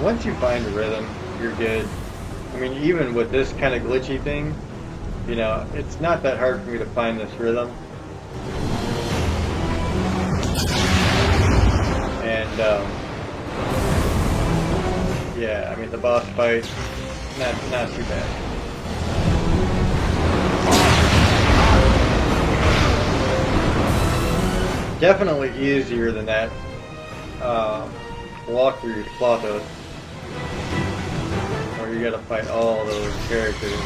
Once you find a rhythm, you're good. I mean, even with this kind of glitchy thing, you know, it's not that hard for me to find this rhythm. And, yeah, I mean, the boss fight, not too bad. Definitely easier than that walk through Platos, where you gotta fight all those characters.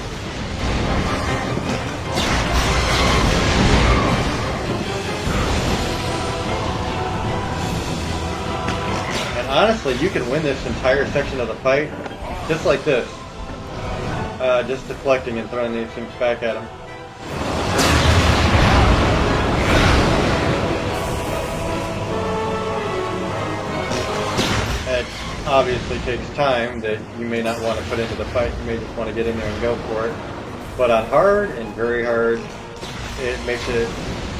And honestly, you can win this entire section of the fight just like this. Just deflecting and throwing these things back at him. It obviously takes time that you may not want to put into the fight. You may just want to get in there and go for it. But on hard and very hard, it makes it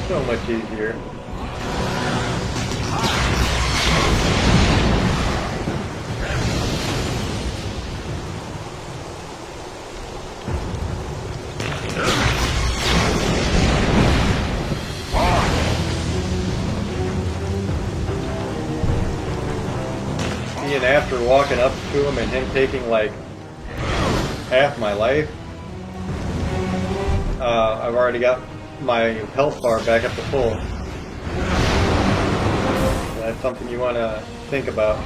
so much easier. And after walking up to him and him taking like half my life, I've already got my health bar back up to full. So that's something you want to think about.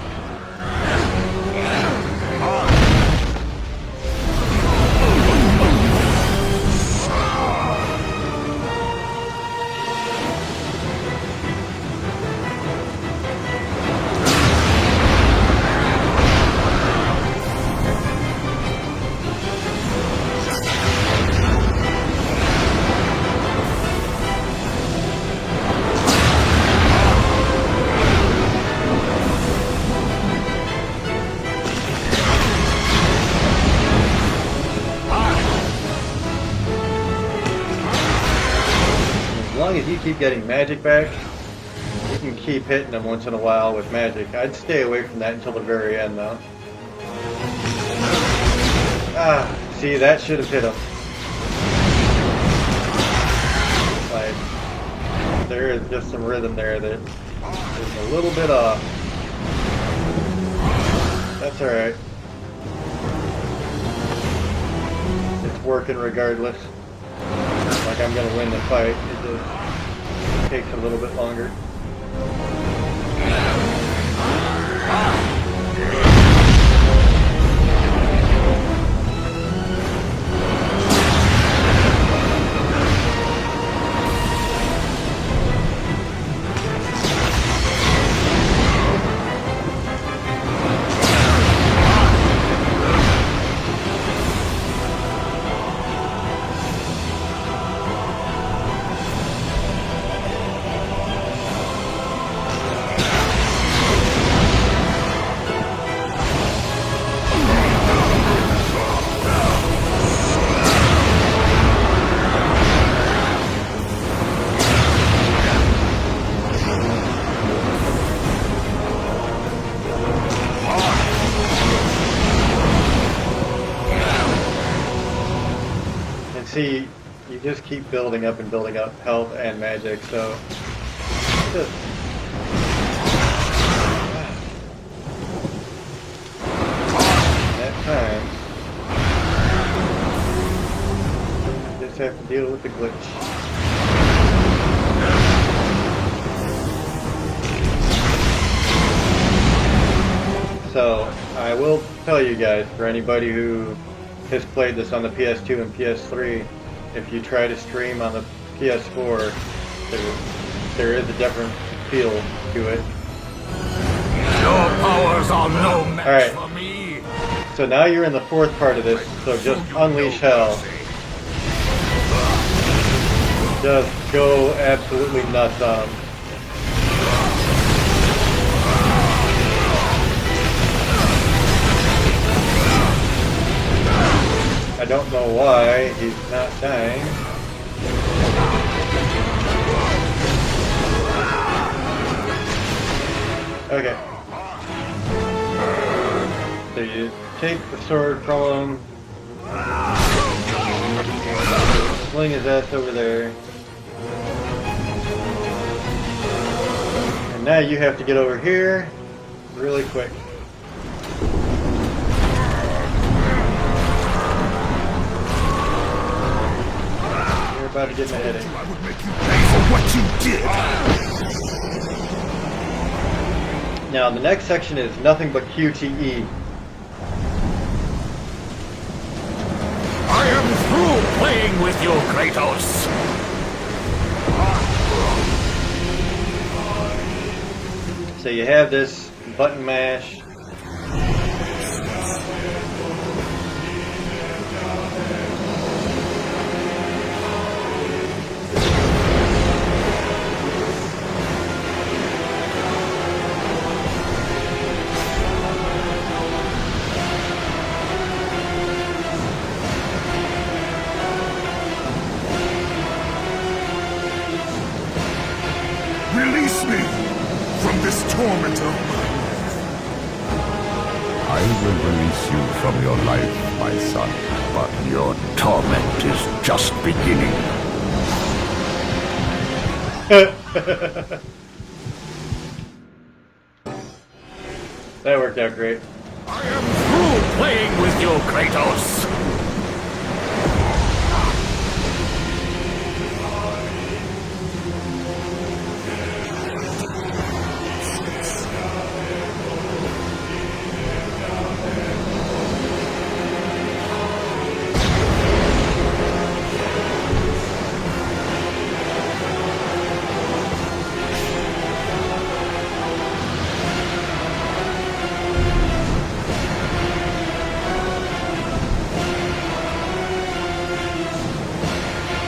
As long as you keep getting magic back, you can keep hitting them once in a while with magic. I'd stay away from that until the very end, though. Ah, see, that should have hit him. Like, there is just some rhythm there that is a little bit off. That's alright. It's working regardless. Like I'm gonna win the fight. It just takes a little bit longer. just keep building up and building up health and magic, so just that time just have to deal with the glitch. So I will tell you guys, for anybody who has played this on the PS2 and PS3, if you try to stream on the PS4, there is a different feel to it. Your powers are no match for me. So now you're in the fourth part of this, so just unleash hell. Just go absolutely nuts on him. I don't know why he's not dying. Okay. So you take the sword from him, sling his ass over there, and now you have to get over here really quick. About to get my headache. I would make you pay for what you did. Now the next section is nothing but QTE. I am through playing with you, Kratos. So you have this button mash. Release me from this torment of mine. I will release you from your life, my son, but your torment is just beginning. That worked out great. I am through playing with you, Kratos.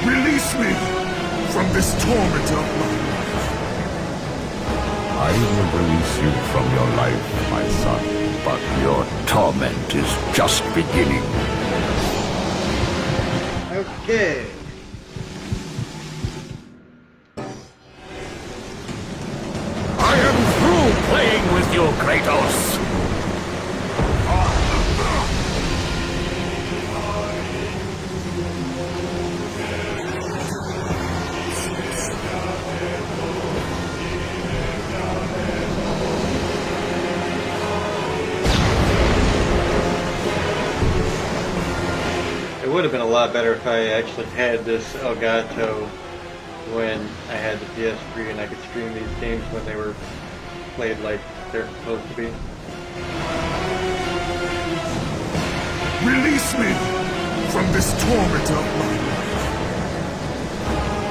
Release me from this torment of mine. I will release you from your life, my son, but your torment is just beginning. Okay. I am through playing with you, Kratos. It would have been a lot better if I actually had this Elgato when I had the PS3 and I could stream these games when they were played like they're supposed to be. Release me from this torment of mine.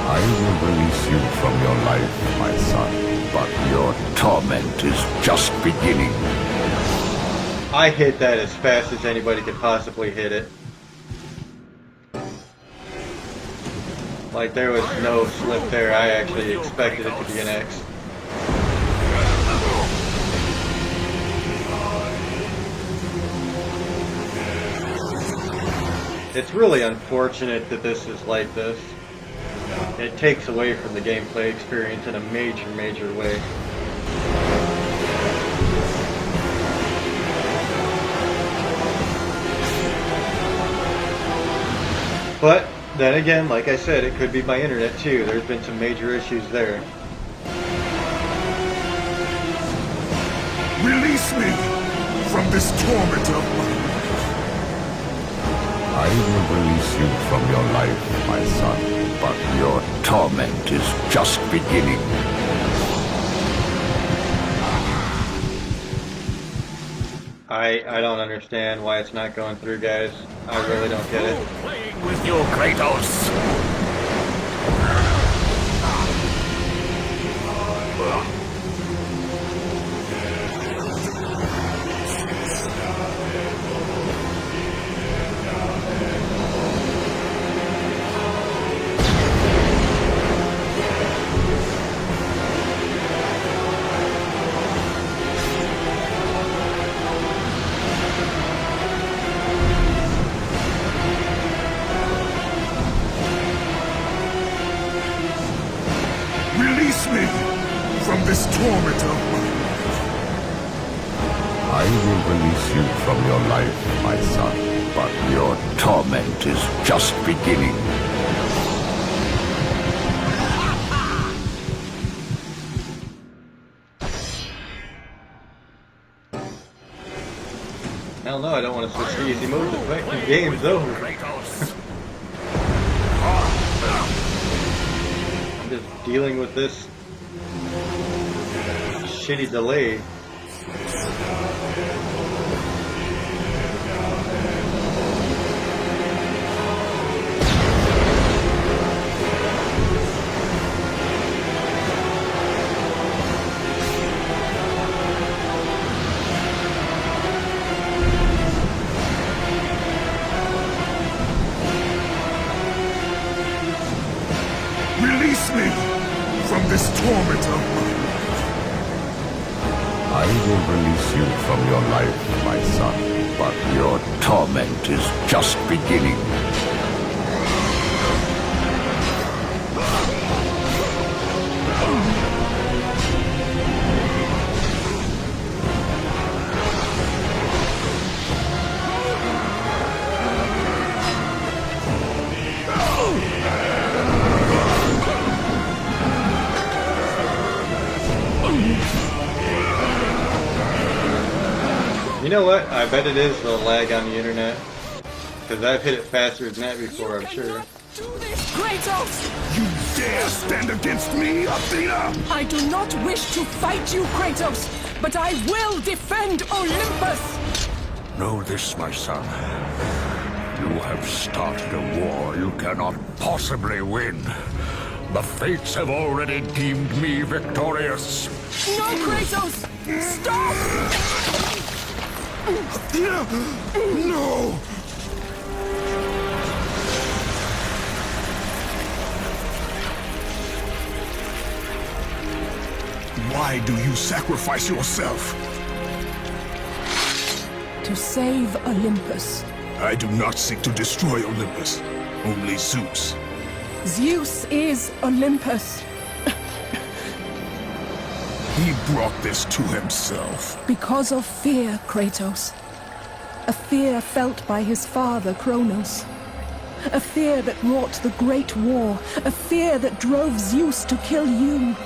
I will release you from your life, my son, but your torment is just beginning. I hit that as fast as anybody could possibly hit it. Like there was no slip there. I actually expected it to be an X. It's really unfortunate that this is like this. It takes away from the gameplay experience in a major way. But Then again, like I said, it could be my internet too. There's been some major issues there. Release me from this torment of mine. I will release you from your life, my son, but your torment is just beginning. I don't understand why it's not going through, guys. I really don't get it. Playing with you, Kratos! Release me from this torment of mine. I will release you from your life, my son, but your torment is just beginning. Hell no, I don't want to switch to easy mode. The game's over. Kratos! I'm just dealing with this shitty delay. Release me from this torment of mine. I will release you from your life, my son, but your torment is just beginning. You know what? I bet it is the lag on the internet. Because I've hit it faster than that before, I'm sure. Do this, Kratos! You dare stand against me, Athena? I do not wish to fight you, Kratos, but I will defend Olympus! Know this, my son. You have started a war you cannot possibly win. The fates have already deemed me victorious. No, Kratos! Stop! Athena! No! Why do you sacrifice yourself? To save Olympus. I do not seek to destroy Olympus. Only Zeus. Zeus is Olympus. He brought this to himself. Because of fear, Kratos. A fear felt by his father, Kronos. A fear that wrought the Great War. A fear that drove Zeus to kill you.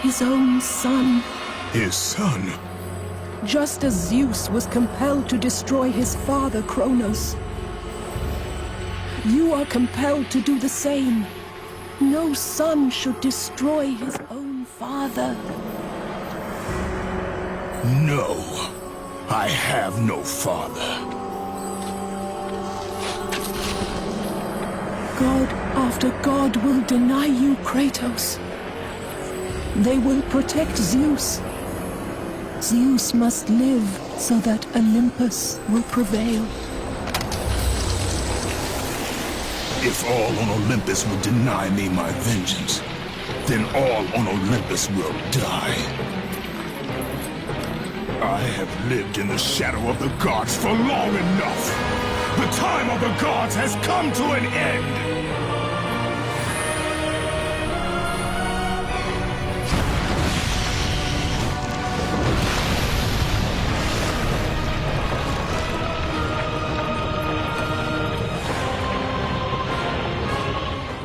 His own son. His son? Just as Zeus was compelled to destroy his father, Kronos. You are compelled to do the same. No son should destroy his own father. No. I have no father. God after God will deny you, Kratos. They will protect Zeus. Zeus must live so that Olympus will prevail. If all on Olympus will deny me my vengeance, then all on Olympus will die. I have lived in the shadow of the gods for long enough. The time of the gods has come to an end.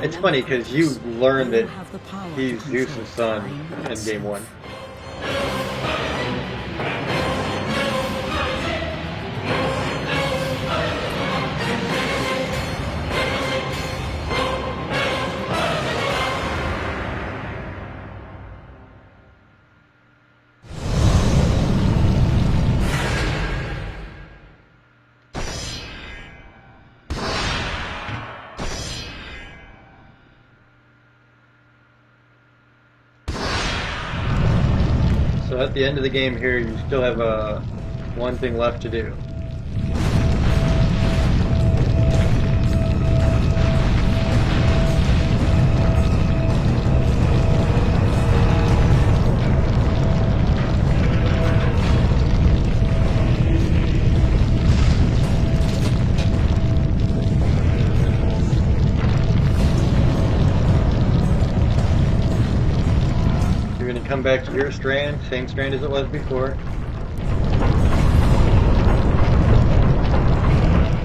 It's funny because you learn that have the power he's to Zeus's control son time in game one. So at the end of the game here, you still have one thing left to do. You're going to come back to your strand, same strand as it was before.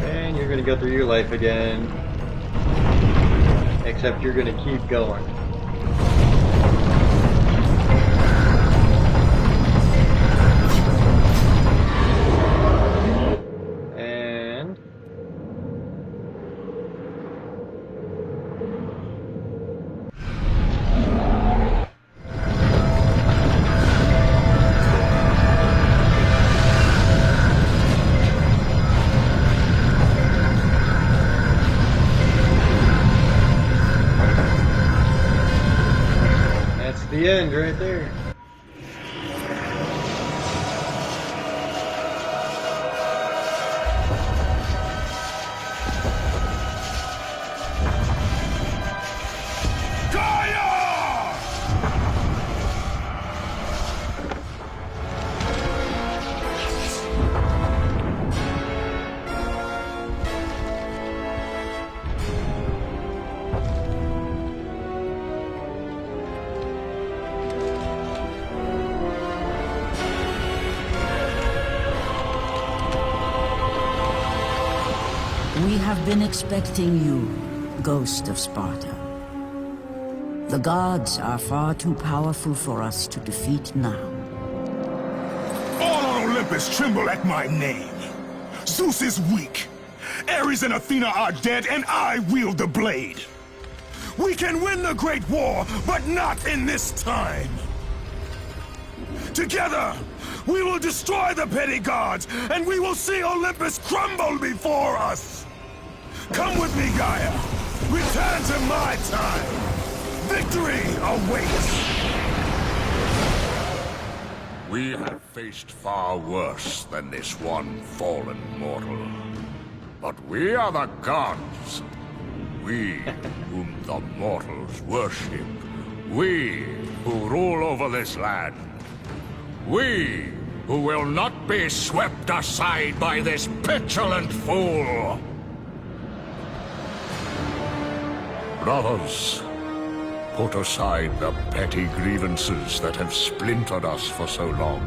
And you're going to go through your life again, except you're going to keep going. And that's the end right there. We have been expecting you, Ghost of Sparta. The gods are far too powerful for us to defeat now. All on Olympus tremble at my name. Zeus is weak. Ares and Athena are dead, and I wield the blade. We can win the Great War, but not in this time. Together, we will destroy the petty gods, and we will see Olympus crumble before us. Come with me, Gaia. Return to my time. Victory awaits. We have faced far worse than this one fallen mortal. But we are the gods. We whom the mortals worship. We who rule over this land. We who will not be swept aside by this petulant fool. Brothers, put aside the petty grievances that have splintered us for so long.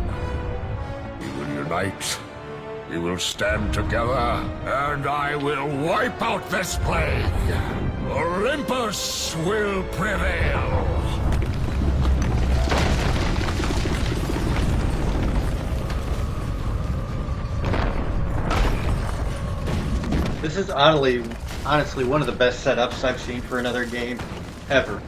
We will unite, we will stand together, and I will wipe out this plague. Olympus will prevail. This is honestly one of the best setups I've seen for another game ever.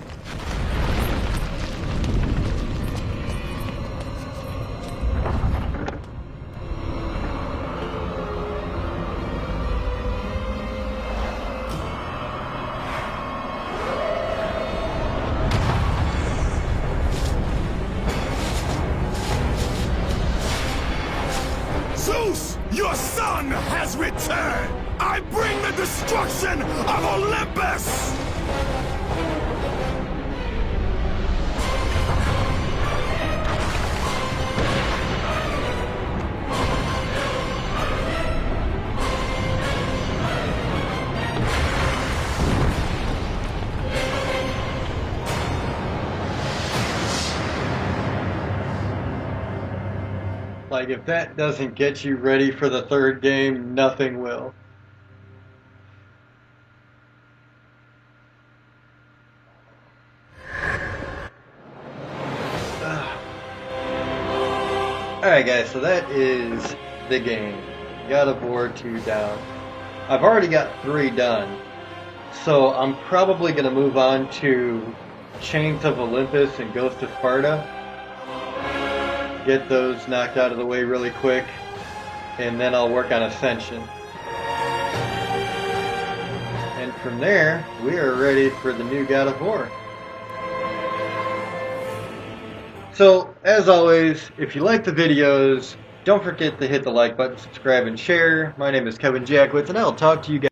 Zeus, your son has returned! I bring the destruction of Olympus! Like, if that doesn't get you ready for the third game, nothing will. Alright guys, so that is the game. God of War 2 down. I've already got 3 done. So I'm probably going to move on to Chains of Olympus and Ghost of Sparta. Get those knocked out of the way really quick. And then I'll work on Ascension. And from there, we are ready for the new God of War. So, as always, if you like the videos, don't forget to hit the like button, subscribe, and share. My name is Kevin Jackwitz, and I'll talk to you guys.